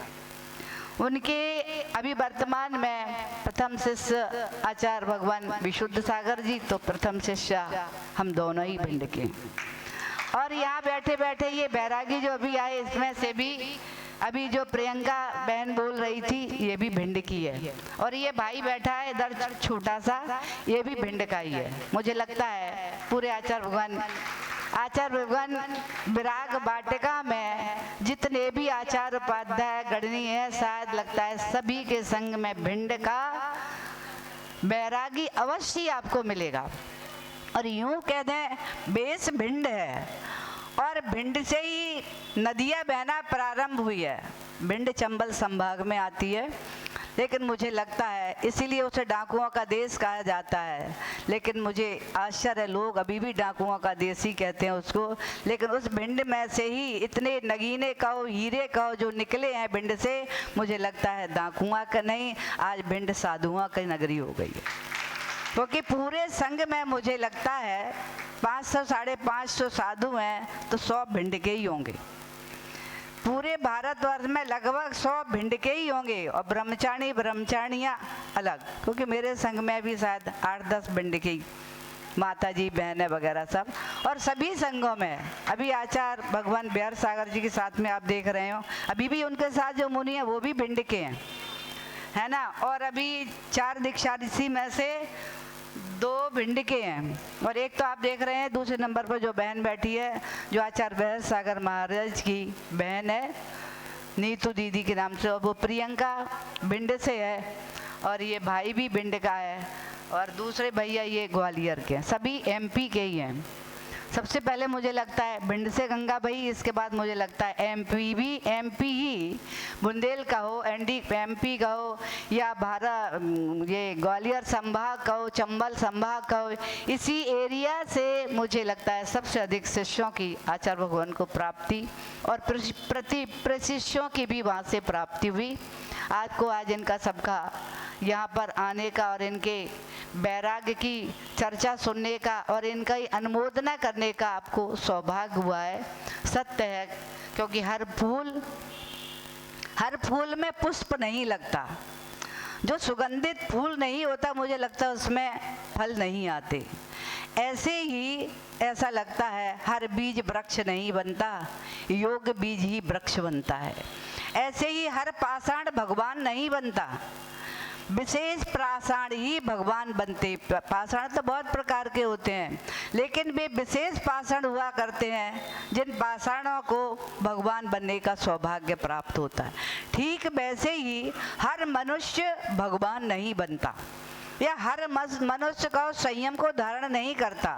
उनके अभी वर्तमान में प्रथम शिष्य आचार्य भगवान विशुद्ध सागर जी, तो प्रथम शिष्य हम दोनों ही भिंड के। और यहाँ बैठे बैठे ये बैरागी जो अभी आए, इसमें से भी अभी जो प्रियंका बहन बोल रही थी, ये भी भिंड की है। और ये भाई बैठा है इधर छोटा सा, ये भी भिंड का ही है। मुझे लगता है पूरे आचार्य भगवान विराग वाटिका में जितने भी आचार्य उपाध्याय गणनी है, शायद लगता है सभी के संग में भिंड का बैरागी अवश्य आपको मिलेगा। और यूं कह दें, बेस भिंड है और भिंड से ही नदियाँ बहना प्रारंभ हुई है। भिंड चंबल संभाग में आती है, लेकिन मुझे लगता है इसीलिए उसे डाकुओं का देश कहा जाता है। लेकिन मुझे आश्चर्य, लोग अभी भी डाकुओं का देश ही कहते हैं उसको। लेकिन उस भिंड में से ही इतने नगीने कहो, हीरे कहो जो निकले हैं भिंड से, मुझे लगता है डाकुओं का नहीं, आज भिंड साधुओं की नगरी हो गई है। क्योंकि पूरे संघ में मुझे लगता है 500 साढ़े 500 साधु हैं तो 100 भिंड के ही होंगे। पूरे भारतवर्ष में लगभग 100 भिंड के ही होंगे और ब्रह्मचारियाँ अलग, क्योंकि मेरे संघ में भी शायद 8-10 भिंड के ही माता जी बहनें वगैरह सब। और सभी संघों में अभी आचार्य भगवान बिहार सागर जी के साथ में आप देख रहे हो, अभी भी उनके साथ जो मुनि हैं वो भी भिंड के हैं, है ना। और अभी 4 दीक्षार्थी में से 2 भिंड के हैं और एक तो आप देख रहे हैं दूसरे नंबर पर जो बहन बैठी है, जो आचार्य बिहार सागर महाराज की बहन है, नीतू दीदी के नाम से, और वो प्रियंका भिंड से है और ये भाई भी भिंड का है और दूसरे भैया ये ग्वालियर के हैं, सभी एमपी के ही हैं। सबसे पहले मुझे लगता है भिंड से गंगा भाई, इसके बाद मुझे लगता है एमपी ही, बुंदेल का हो, एमपी का हो, या ये ग्वालियर संभाग का हो, चंबल संभाग का हो, इसी एरिया से मुझे लगता है सबसे अधिक शिष्यों की आचार्य भगवान को प्राप्ति और प्रशिष्यों की भी वहाँ से प्राप्ति हुई। आज इनका सबका यहाँ पर आने का और इनके वैराग्य की चर्चा सुनने का और इनका ही अनुमोदना करने का आपको सौभाग्य हुआ है। सत्य है, क्योंकि हर फूल में पुष्प नहीं लगता, जो सुगंधित फूल नहीं होता मुझे लगता है उसमें फल नहीं आते। ऐसे ही ऐसा लगता है हर बीज वृक्ष नहीं बनता, योग बीज ही वृक्ष बनता है। ऐसे ही हर पाषाण भगवान नहीं बनता, विशेष पाषाण ही भगवान बनते। पाषाण तो बहुत प्रकार के होते हैं, लेकिन वे विशेष पाषाण हुआ करते हैं जिन पाषाणों को भगवान बनने का सौभाग्य प्राप्त होता है। ठीक वैसे ही हर मनुष्य भगवान नहीं बनता, या हर मनुष्य का संयम को धारण नहीं करता।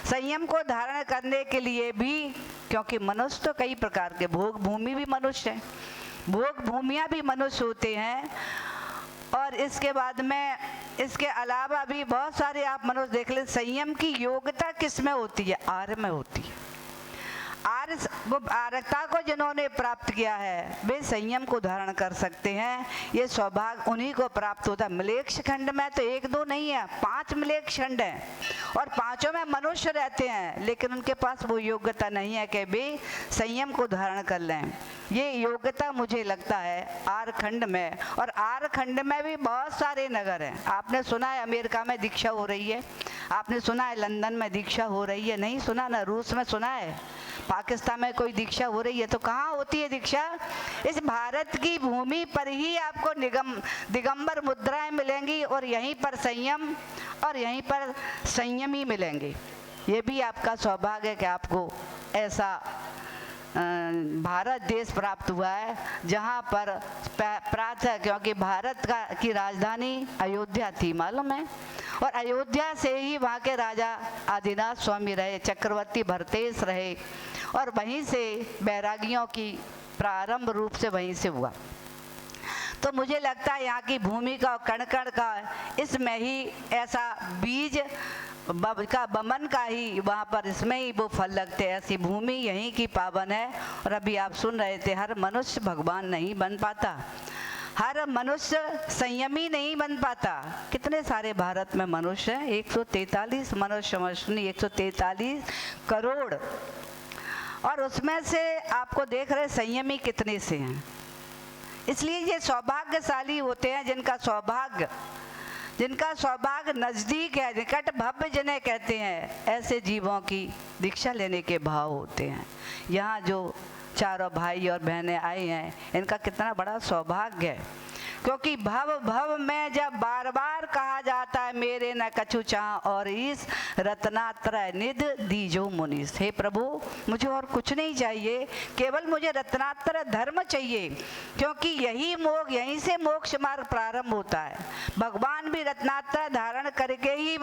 संयम को धारण करने के लिए भी, क्योंकि मनुष्य तो कई प्रकार के, भोग भूमि भी मनुष्य है, भोग भूमियाँ भी मनुष्य होते हैं, और इसके बाद में इसके अलावा भी बहुत सारे आप मनुष्य देख ले। संयम की योग्यता किस में होती है? आर्य में होती है। आर्य, वो आर्यता को जिन्होंने प्राप्त किया है वे संयम को धारण कर सकते हैं। ये सौभाग्य उन्हीं को प्राप्त होता है। मलेच्छ खंड में तो 1-2 नहीं है, 5 मलेच्छ खंड हैं और 5 में मनुष्य रहते हैं, लेकिन उनके पास वो योग्यता नहीं है कि वे संयम को धारण कर लें। ये योग्यता मुझे लगता है आर्यखंड में, और आर्यखंड में भी बहुत सारे नगर हैं। आपने सुना है अमेरिका में दीक्षा हो रही है, आपने सुना है लंदन में दीक्षा हो रही है, नहीं सुना ना? रूस में सुना है, पाकिस्तान में कोई दीक्षा हो रही है, तो कहाँ होती है दीक्षा? इस भारत की भूमि पर ही आपको दिगंबर मुद्राएं मिलेंगी और यहीं पर संयम और यहीं पर संयमी मिलेंगे। ये भी आपका सौभाग्य है कि आपको ऐसा भारत देश प्राप्त हुआ है जहाँ पर प्रातः, क्योंकि भारत की राजधानी अयोध्या थी, मालूम है, और अयोध्या से ही वहाँ के राजा आदिनाथ स्वामी रहे, चक्रवर्ती भरतेश रहे, और वहीं से बैरागियों की प्रारंभ रूप से वहीं से हुआ। तो मुझे लगता है यहाँ की भूमि का कण कण का इसमें ही ऐसा बीज का बमन का ही वहाँ पर इसमें ही वो फल लगते हैं। ऐसी भूमि यहीं की पावन है। और अभी आप सुन रहे थे हर मनुष्य भगवान नहीं बन पाता, हर मनुष्य संयमी नहीं बन पाता। कितने सारे भारत में मनुष्य हैं? 143 मनुष्य, 143 करोड़, और उसमें से आपको देख रहे संयमी कितने से हैं। इसलिए ये सौभाग्यशाली होते हैं जिनका सौभाग्य नज़दीक है, निकट भव्य जिन्हें कहते हैं, ऐसे जीवों की दीक्षा लेने के भाव होते हैं। यहाँ जो चारों भाई और बहनें आई हैं, इनका कितना बड़ा सौभाग्य है, क्योंकि भव में जब बार बार कहा जाता है मेरे न कछु चाह और इस रत्नात्रय निध दीजो मुनीस। हे प्रभु, मुझे और कुछ नहीं चाहिए, केवल मुझे रत्नात्रय धर्म चाहिए, क्योंकि यहीं से मोक्ष मार्ग प्रारंभ होता है। भगवान भी रत्नात्रय धारण करके ही,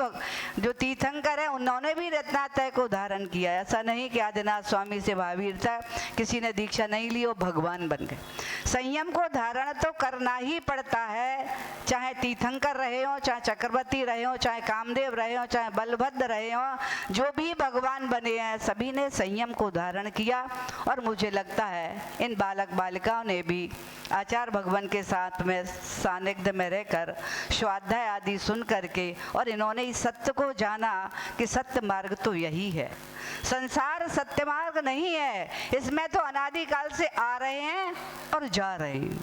जो तीर्थंकर है उन्होंने भी रत्नात्रय को धारण किया। ऐसा नहीं कि आदिनाथ स्वामी से भावीर था, किसी ने दीक्षा नहीं ली वो भगवान बन गए। संयम को धारण तो करना ही पड़ता है, चाहे तीर्थंकर रहे हो, चाहे चक्रवर्ती रहे हो, चाहे कामदेव रहे हो, चाहे बलभद्र रहे हो, जो भी भगवान बने हैं सभी ने संयम को धारण किया। और मुझे लगता है इन बालक बालिकाओं ने भी आचार्य भगवान के साथ में सानिध्य में रहकर स्वाध्याय आदि सुन करके और इन्होंने इस सत्य को जाना कि सत्य मार्ग तो यही है, संसार सत्य मार्ग नहीं है, इसमें तो अनादिकाल से आ रहे हैं और जा रहे हैं,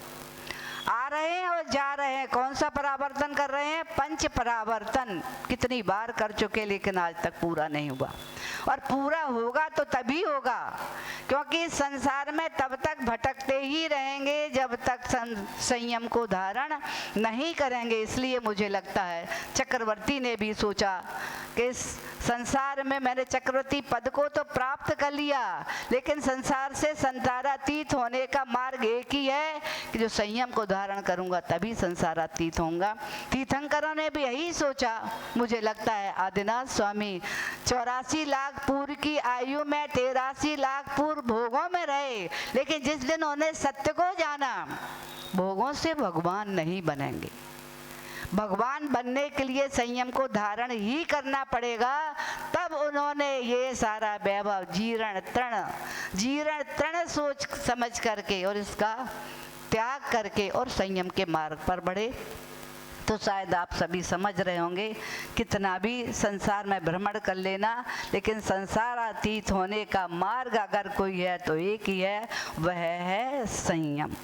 आ रहे हैं और जा रहे हैं। कौन सा परावर्तन कर रहे हैं? पंच परावर्तन कितनी बार कर चुके, लेकिन आज तक पूरा नहीं हुआ। और पूरा होगा तो तभी होगा, क्योंकि संसार में तब तक भटकते ही रहेंगे जब तक संयम को धारण नहीं करेंगे। इसलिए मुझे लगता है चक्रवर्ती ने भी सोचा कि इस संसार में मैंने चक्रवर्ती पद को तो प्राप्त कर लिया, लेकिन संसार से संसारातीत होने का मार्ग एक ही है कि जो संयम को धारण करूंगा तभी संसारातीत होऊंगा। तीर्थंकरों ने भी यही सोचा। मुझे लगता है आदिनाथ स्वामी 84 लाख पूर्व की आयु में 83 लाख पूर्व भोगों में रहे, लेकिन जिस दिन उन्हें सत्य को जाना, भोगों से भगवान नहीं बनेंगे। भगवान बनने के लिए संयम को धारण ही करना पड़ेगा। तब उन्होंने ये सारा वैभव जीर्ण तृण सोच समझ करके और इसका त्याग करके और संयम के मार्ग पर बढ़े। तो शायद आप सभी समझ रहे होंगे, कितना भी संसार में भ्रमण कर लेना, लेकिन संसारातीत होने का मार्ग अगर कोई है तो एक ही है, वह है संयम।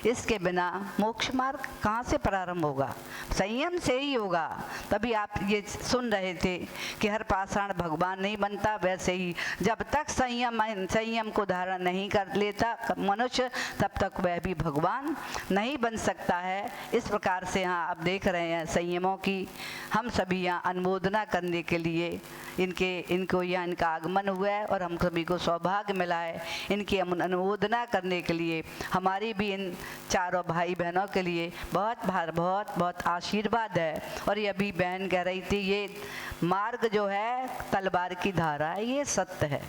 इसके बिना मोक्ष मार्ग कहाँ से प्रारंभ होगा? संयम से ही होगा। तभी आप ये सुन रहे थे कि हर पाषाण भगवान नहीं बनता, वैसे ही जब तक संयम को धारण नहीं कर लेता मनुष्य, तब तक वह भी भगवान नहीं बन सकता है। इस प्रकार से यहाँ आप देख रहे हैं संयमों की हम सभी यहाँ अनुमोदना करने के लिए इनको यहाँ इनका आगमन हुआ है और हम सभी को सौभाग्य मिला है इनकी अनुमोदना करने के लिए। हमारी भी इन चारों भाई बहनों के लिए बहुत बहुत आशीर्वाद है। और ये अभी बहन कह रही थी, ये मार्ग जो है तलवार की धारा है, ये सत्य है,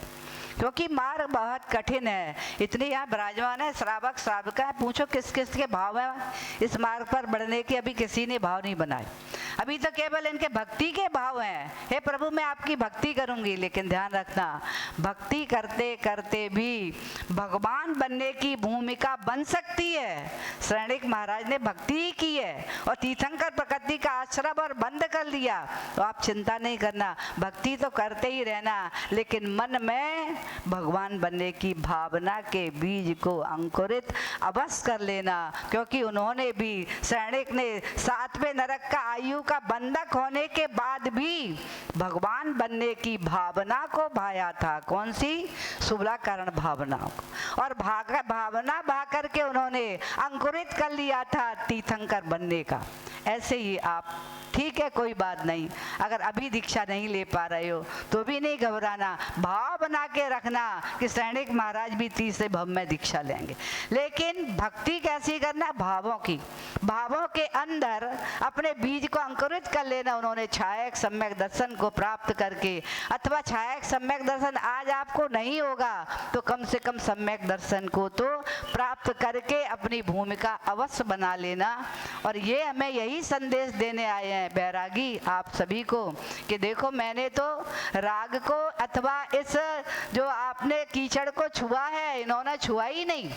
क्योंकि मार्ग बहुत कठिन है। इतने यहाँ विराजमान है, श्रावक श्राविका, पूछो किस किस के भाव है इस मार्ग पर बढ़ने के? अभी किसी ने भाव नहीं बनाए, अभी तो केवल इनके भक्ति के भाव हैं। हे प्रभु मैं आपकी भक्ति करूंगी, लेकिन ध्यान रखना भक्ति करते करते भी भगवान बनने की भूमिका बन सकती है। श्रेणिक महाराज ने भक्ति की है और तीर्थंकर प्रकृति का आश्रम और बंद कर लिया, तो आप चिंता नहीं करना, भक्ति तो करते ही रहना, लेकिन मन में भगवान बनने की भावना के बीज को अंकुरित अवश्य कर लेना। क्योंकि उन्होंने भी, श्रेणिक ने 7वें नरक का आयु का बंधक होने के बाद भी भगवान बनने की भावना को भाया था। कौन सी? शुभलाकरण भावना को, और भावना भा करके उन्होंने अंकुरित कर लिया था तीर्थंकर बनने का। ऐसे ही आप, ठीक है कोई बात नहीं, अगर अभी दीक्षा नहीं ले पा रहे हो तो भी नहीं घबराना, भाव बना के रखना कि श्रेणिक महाराज भी 30 भव में दीक्षा लेंगे। लेकिन भक्ति कैसी करना? भावों की, भावों के अंदर अपने बीज को अंकुरित कर लेना। उन्होंने छायक सम्यक दर्शन को प्राप्त करके, अथवा छायक सम्यक दर्शन आज आपको नहीं होगा तो कम से कम सम्यक दर्शन को तो प्राप्त करके अपनी भूमिका अवश्य बना लेना। और ये हमें यही संदेश देने आए हैं बैरागी आप सभी को कि देखो मैंने तो राग को अथवा इस जो आपने कीचड़ को छुआ है, इन्होंने छुआ ही नहीं।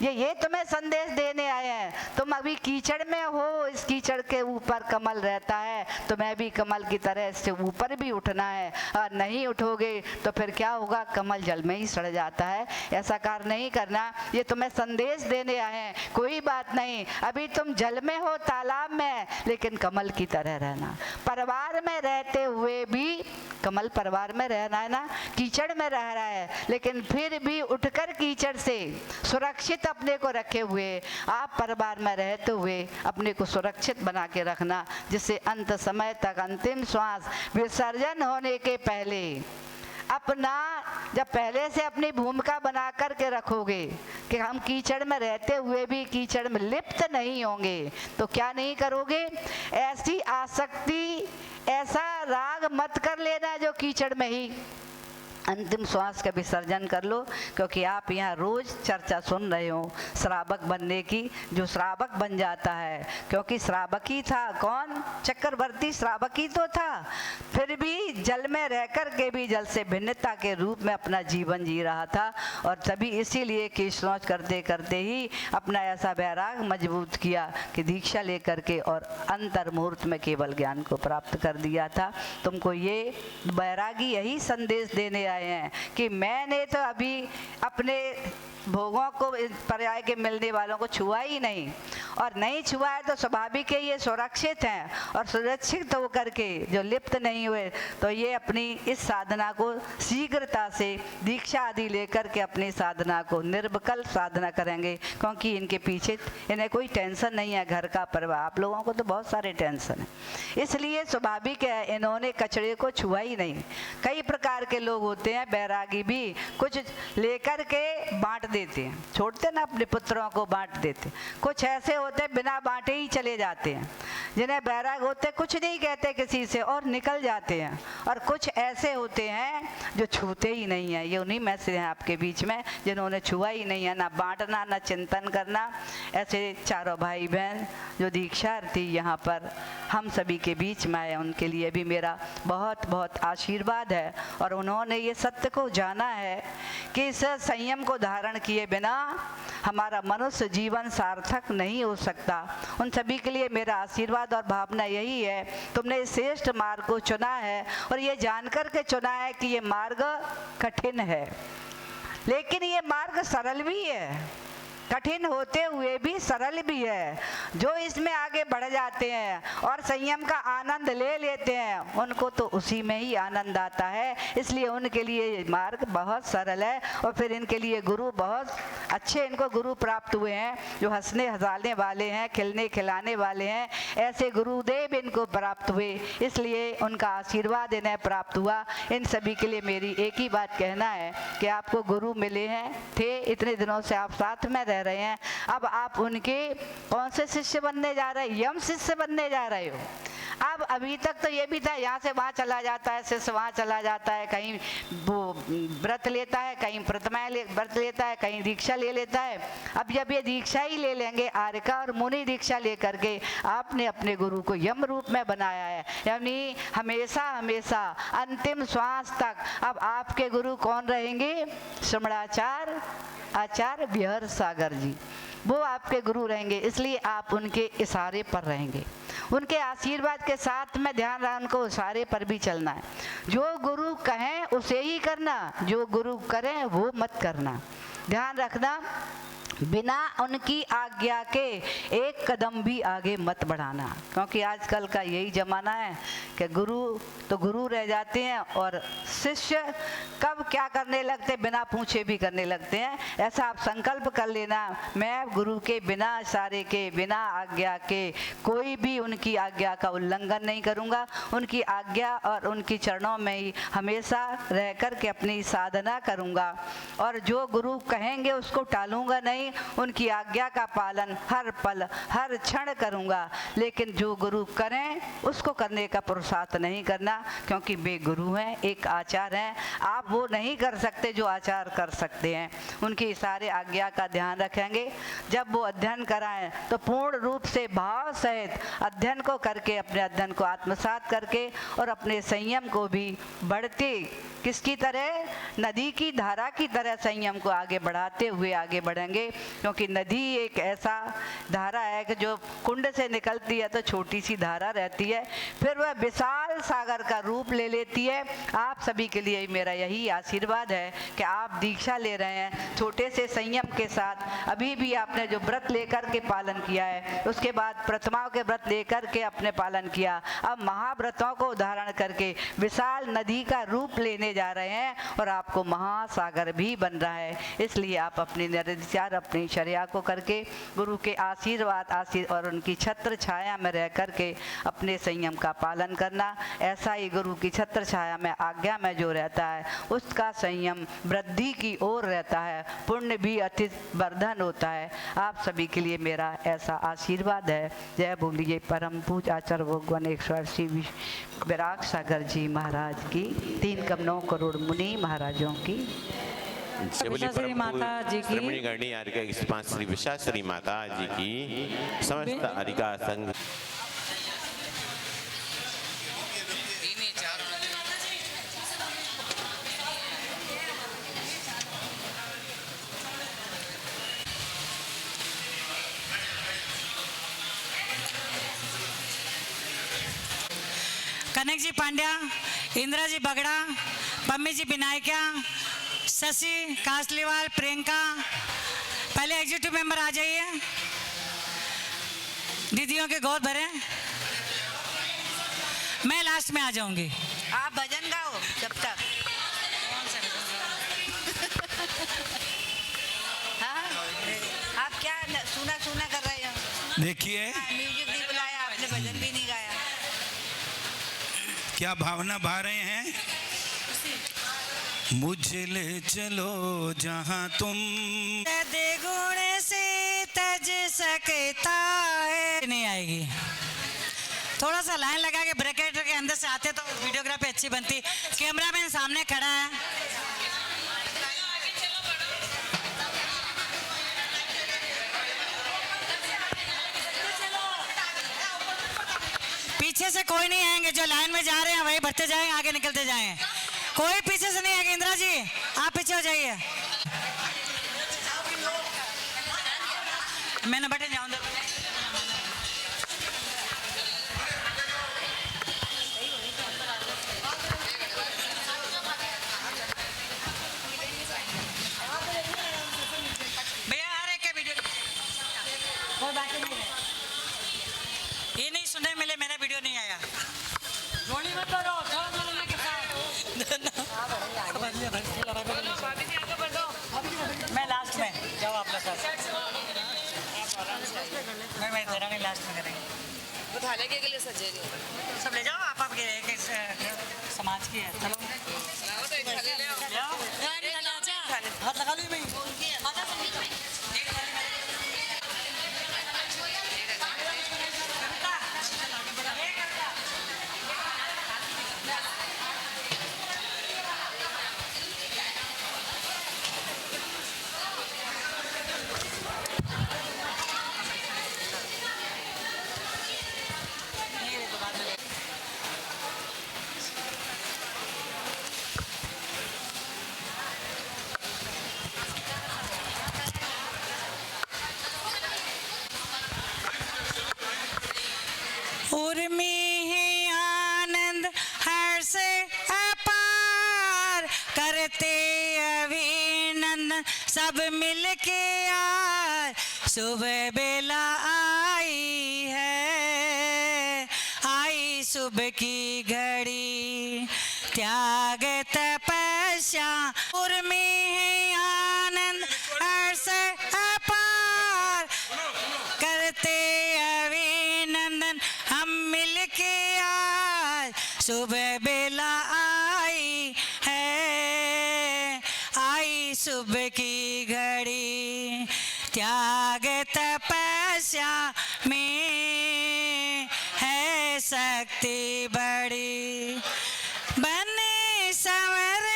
ये तुम्हें संदेश देने आए हैं, तुम अभी कीचड़ में हो, इस कीचड़ के ऊपर कमल रहता है, तुम्हें भी कमल की तरह इससे ऊपर भी उठना है। और नहीं उठोगे तो फिर क्या होगा? कमल जल में ही सड़ जाता है। ऐसा कार्य नहीं करना, ये तुम्हें संदेश देने आए हैं। कोई बात नहीं, अभी तुम जल में हो, तालाब में, लेकिन कमल की तरह रहना। परिवार में रहते हुए भी, कमल परिवार में रहना है ना, कीचड़ में रह रहा है, लेकिन फिर भी उठकर कीचड़ से सुरक्षित अपने को रखे हुए आप परिवार में रहते हुए अपने को सुरक्षित बना के रखना, जिससे अंत समय तक, अंतिम श्वास विसर्जन होने के पहले अपना, जब पहले से अपनी भूमिका बना कर के रखोगे कि हम कीचड़ में रहते हुए भी कीचड़ में लिप्त नहीं होंगे, तो क्या नहीं करोगे? ऐसी आसक्ति, ऐसा राग मत कर लेना जो कीचड़ में ही अंतिम श्वास का विसर्जन कर लो, क्योंकि आप यहाँ रोज़ चर्चा सुन रहे हो श्रावक बनने की। जो श्रावक बन जाता है, क्योंकि श्रावक ही था कौन, चक्रवर्ती श्रावक ही तो था, फिर भी जल में रह कर के भी जल से भिन्नता के रूप में अपना जीवन जी रहा था। और तभी इसीलिए कीर्तनों करते करते ही अपना ऐसा वैराग मजबूत किया कि दीक्षा लेकर के और अंतर मुहूर्त में केवल ज्ञान को प्राप्त कर दिया था। तुमको ये वैरागी यही संदेश देने आए हैं कि मैंने तो अभी अपने भोगों को, पर्याय के मिलने वालों को छुआ ही नहीं, और नहीं छुआ है तो स्वाभाविक है ये सुरक्षित हैं, और सुरक्षित होकर के जो लिप्त नहीं हुए तो ये अपनी इस साधना को शीघ्रता से दीक्षा आदि लेकर के अपनी साधना को निर्विकल्प साधना करेंगे, क्योंकि इनके पीछे इन्हें कोई टेंशन नहीं है घर का परिवार। आप लोगों को तो बहुत सारे टेंशन है, इसलिए स्वाभाविक है इन्होंने कचड़े को छुआ ही नहीं। कई प्रकार के लोग होते हैं बैरागी भी, कुछ लेकर के बांट देते हैं, छोड़ते ना अपने पुत्रों को बांट देते। कुछ ऐसे होते हैं बिना बांटे ही चले जाते हैं, जिन्हें बैराग होते कुछ नहीं कहते किसी से और निकल जाते हैं। और कुछ ऐसे होते हैं जो छूते ही नहीं है, ये उन्हीं में से हैं आपके बीच में जिन्होंने छुआ ही नहीं है, ना बांटना ना चिंतन करना। ऐसे चारों भाई बहन जो दीक्षार्थी यहाँ पर हम सभी के बीच में आए, उनके लिए भी मेरा बहुत बहुत आशीर्वाद है। और उन्होंने ये सत्य को जाना है कि इस संयम को धारण किए बिना हमारा मनुष्य जीवन सार्थक नहीं हो सकता। उन सभी के लिए मेरा आशीर्वाद और भावना यही है, तुमने श्रेष्ठ मार्ग को चुना है और ये जानकर के चुना है कि ये मार्ग कठिन है, लेकिन ये मार्ग सरल भी है, कठिन होते हुए भी सरल भी है। जो इसमें आगे बढ़ जाते हैं और संयम का आनंद ले लेते हैं, उनको तो उसी में ही आनंद आता है, इसलिए उनके लिए ये मार्ग बहुत सरल है। और फिर इनके लिए गुरु बहुत अच्छे, इनको गुरु प्राप्त हुए हैं जो हंसने हंसाने वाले हैं, खिलने खिलाने वाले हैं, ऐसे गुरुदेव इनको प्राप्त हुए, इसलिए उनका आशीर्वाद इन्हें प्राप्त हुआ। इन सभी के लिए मेरी एक ही बात कहना है कि आपको गुरु मिले हैं, थे इतने दिनों से आप साथ में रह रहे हैं, अब आप उनके कौन से शिष्य बनने जा रहे हैं, यम शिष्य बनने जा रहे हो। अब अभी तक तो ये भी था यहाँ से वहाँ चला जाता है, शिष्य वहाँ चला जाता है, कहीं वो व्रत लेता है, कहीं प्रतिमाएं व्रत लेता है, कहीं दीक्षा ले लेता है। अब जब ये दीक्षा ही ले लेंगे, आर्य का और मुनि दीक्षा लेकर के आपने अपने गुरु को यम रूप में बनाया है, यानी हमेशा हमेशा अंतिम श्वास तक अब आपके गुरु कौन रहेंगे, श्रमणाचार्य आचार्य बिहार सागर जी, वो आपके गुरु रहेंगे। इसलिए आप उनके इशारे पर रहेंगे, उनके आशीर्वाद के साथ में ध्यान रहा, उनको इशारे पर भी चलना है। जो गुरु कहें उसे ही करना, जो गुरु करें वो मत करना। ध्यान रखना, बिना उनकी आज्ञा के एक कदम भी आगे मत बढ़ाना, क्योंकि आजकल का यही ज़माना है कि गुरु तो गुरु रह जाते हैं और शिष्य कब क्या करने लगते, बिना पूछे भी करने लगते हैं। ऐसा आप संकल्प कर लेना, मैं गुरु के बिना इशारे के, बिना आज्ञा के कोई भी उनकी आज्ञा का उल्लंघन नहीं करूँगा, उनकी आज्ञा और उनकी चरणों में ही हमेशा रह कर के अपनी साधना करूँगा। और जो गुरु कहेंगे उसको टालूँगा नहीं, उनकी आज्ञा का पालन हर पल हर क्षण करूंगा। लेकिन जो गुरु करें उसको करने का पुरुषार्थ नहीं करना, क्योंकि वे गुरु हैं, एक आचार्य हैं, आप वो नहीं कर सकते जो आचार्य कर सकते हैं। उनकी सारे आज्ञा का ध्यान रखेंगे। जब वो अध्ययन कराएं तो पूर्ण रूप से भाव सहित अध्ययन को करके, अपने अध्ययन को आत्मसात करके और अपने संयम को भी बढ़ते किसकी तरह, नदी की धारा की तरह संयम को आगे बढ़ाते हुए आगे बढ़ेंगे। क्योंकि नदी एक ऐसा धारा है कि जो कुंड से निकलती है तो छोटी सी धारा रहती है, फिर वह विशाल सागर का रूप ले लेती है। आप सभी के लिए मेरा यही आशीर्वाद है कि आप दीक्षा ले रहे हैं छोटे से संयम के साथ। अभी भी आपने जो व्रत लेकर के पालन किया है, उसके बाद प्रतिमाओं के व्रत लेकर के आपने पालन किया, अब महाव्रतों को धारण करके विशाल नदी का रूप लेने जा रहे हैं और आपको महासागर भी बन रहा है। इसलिए आप अपनी निर्विचार अपनी चर्या को करके गुरु के आशीर्वाद और उनकी छत्र छाया में रह करके अपने संयम का पालन करना। ऐसा ही गुरु की छत्र छाया में आज्ञा में जो रहता है उसका संयम वृद्धि की ओर रहता है, पुण्य भी अति वर्धन होता है। आप सभी के लिए मेरा ऐसा आशीर्वाद है। जय बोलिए परम पूज आचार्य भगवान ईश्वर श्री विराग सागर जी महाराज की। 3 कमनों करोड़ मुनि महाराजों की। विशाश्री माता जी की। श्रमणी गणी आर्यका श्री विशाश्री माता जी की समस्त आर्यका संघ। कनक जी पांड्या, इंदिरा जी बगड़ा, पम्मी जी बिनायका, शशि कासलीवाल, प्रियंका, पहले एग्जीक्यूटिव मेंबर आ जाइए। दीदियों के गोद भरे, मैं लास्ट में आ जाऊंगी। आप भजन गाओ जब तक। हाँ? आप क्या सुना सुना कर रहे हो? देखिए म्यूजिक नहीं बुलाया आपने, भजन भी नहीं गाया। क्या भावना बहा रहे हैं। मुझे ले चलो जहां तुम गुण से तज सकता है। नहीं आएगी, थोड़ा सा लाइन लगा के ब्रैकेट के अंदर से आते तो वीडियोग्राफी अच्छी बनती। कैमरामैन सामने खड़ा है। पीछे से कोई नहीं आएंगे, जो लाइन में जा रहे हैं वही बढ़ते जाएंगे, आगे निकलते जाएंगे। कोई पीछे से नहीं आएगा। इंदिरा जी आप पीछे हो जाइए। मैं ना बैठे जाऊँ। भैया आ रहे क्या वीडियो? कोई बात नहीं है। ये नहीं सुनने मिले मेरा वीडियो नहीं आया। रोली मत करो, मैं लास्ट में जाओ आप लोग। मैं तेरा नहीं लास्ट में करेंगे। थाले के लिए सजेगी सब ले जाओ आप आपके एक समाज की है। चलो हाथ लगा लो भाई। उर्मी है आनंद हर्ष अपार, करते अभिनंदन सब मिलके यार। सुबह बेला आई है, आई सुबह की घड़ी, त्याग तपस्या। उर्मी है आनंद हर्ष अपार, करते अभिनंदन हम मिलके आज। सुबह बेला आई है, आई सुबह की घड़ी, त्याग तपस्या में है शक्ति बड़ी। बने संवर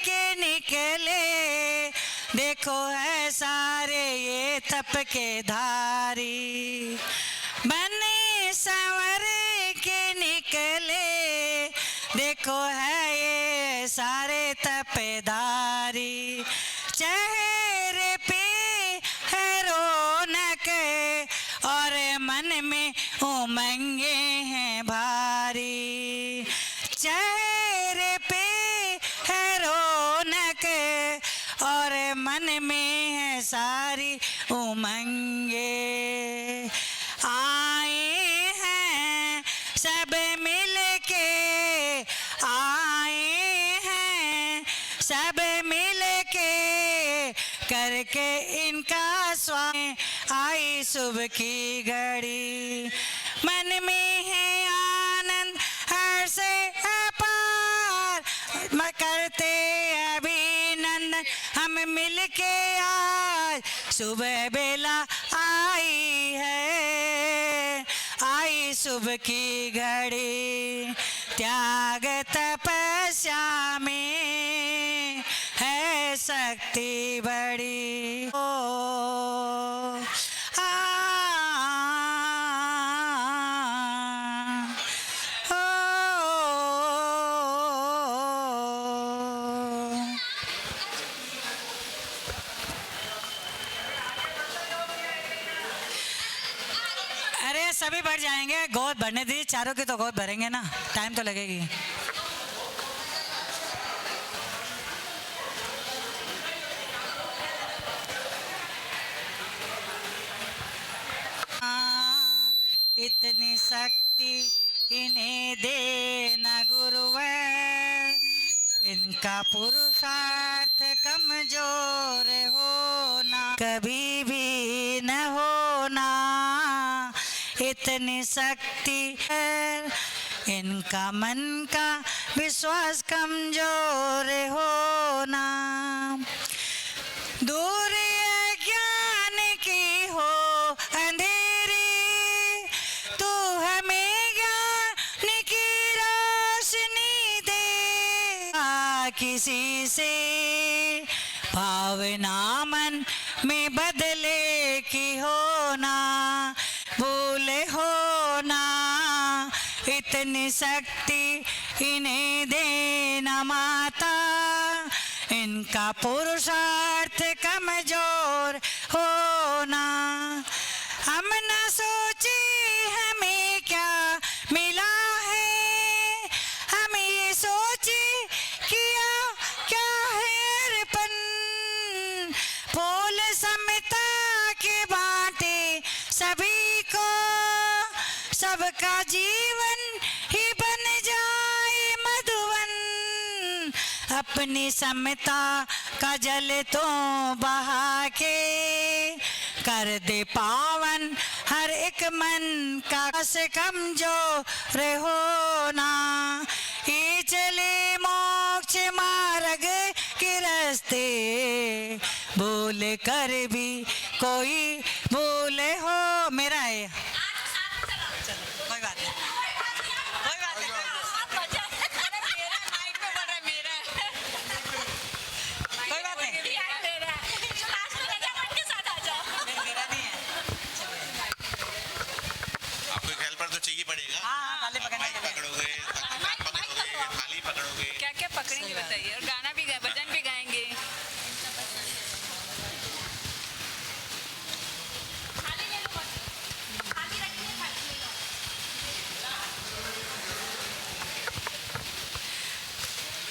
के निकले, देखो है सारे ये तप के धारी। बने संवर के निकले, देखो है ये सारे तपधारी। चेहरे पे है रौनक और मन में उमंगे हैं भारी। चेहरे पे है रौनक और मन में है सारी उमंगे। आए हैं सब मिलके, आए हैं सब मिलके, करके इनका स्वागत। आई सुबह की घड़ी, मन में है आनंद हर्ष अपार, करते अभिनंदन हम मिलके आज। सुबह बेला आई है, आई सुबह की घड़ी, त्याग तपस्या में शक्ति बड़ी हो आ, ओ, अरे सभी भर जाएंगे, गोद भरने दी, चारों की तो गोद भरेंगे ना, टाइम तो लगेगी। इतनी शक्ति इन्हें देना गुरुवर, इनका पुरुषार्थ कमजोर होना कभी भी न होना। इतनी शक्ति है, इनका मन का विश्वास कमजोर होना। दूर ज्ञान की हो अंधेरी, तू हमें ज्ञान की रोशनी दे। किसी से भावना मन में बदले की होना, भूल होना। इतनी शक्ति इन्हें देना माता, इनका पुरुषार्थ कमजोर होना। हम न सोचे हमें क्या मिला है, हम ये सोचे किया क्या है अर्पण। फूल समता के बांटे सभी को, सबका जीवन ही बन जाए मधुवन। अपनी समता का जल तो बहा के, कर दे पावन हर एक मन का से कमजोर होना। ये चले मोक्ष मार्ग के रास्ते, भूल कर भी कोई भूल हो। मेरा है, कोई बात नहीं, कोई बात नहीं, मेरा माइक पे बोल रहा है, मेरा कोई बात नहीं, मेरा नहीं है। आपको एक हेल्पर तो चाहिए पड़ेगा। हाँ, ताली पकड़ने माइक पकड़ोगे, पकड़ोगे, थाली पकड़ोगे। क्या क्या पकड़ेंगे बताइए, और गाना भी भजन भी गाएंगे।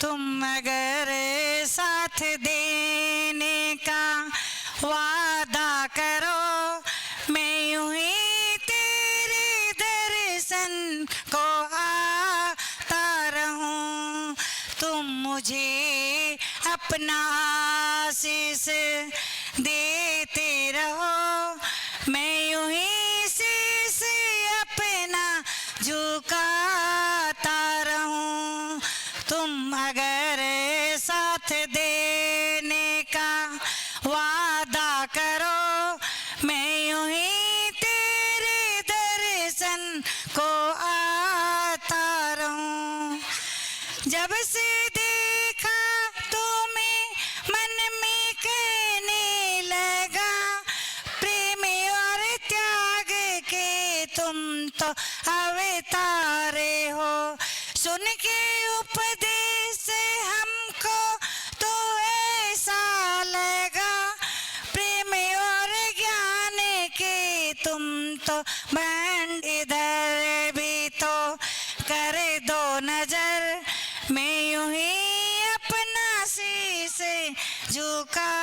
तुम अगर साथ देने का वादा करो, मैं यूं ही तेरे दर्शन को आता रहूं। तुम मुझे अपना आशीष देते रहो, मैं यूं ही शीश अपना झुकाता रहूं। तुम अगर साथ देने का वादा करो, मैं यूं ही तेरे दर्शन को आता रहूं। जब से देखा तुम्हें मन में कहने लगा, प्रेम और त्याग के तुम तो अवतारे हो। सुन के उपदेश हमको तो ऐसा लगा, प्रेम और ज्ञान के तुम तो बैंड। इधर भी तो कर दो नजर, मैं यूं ही अपना शीश झुका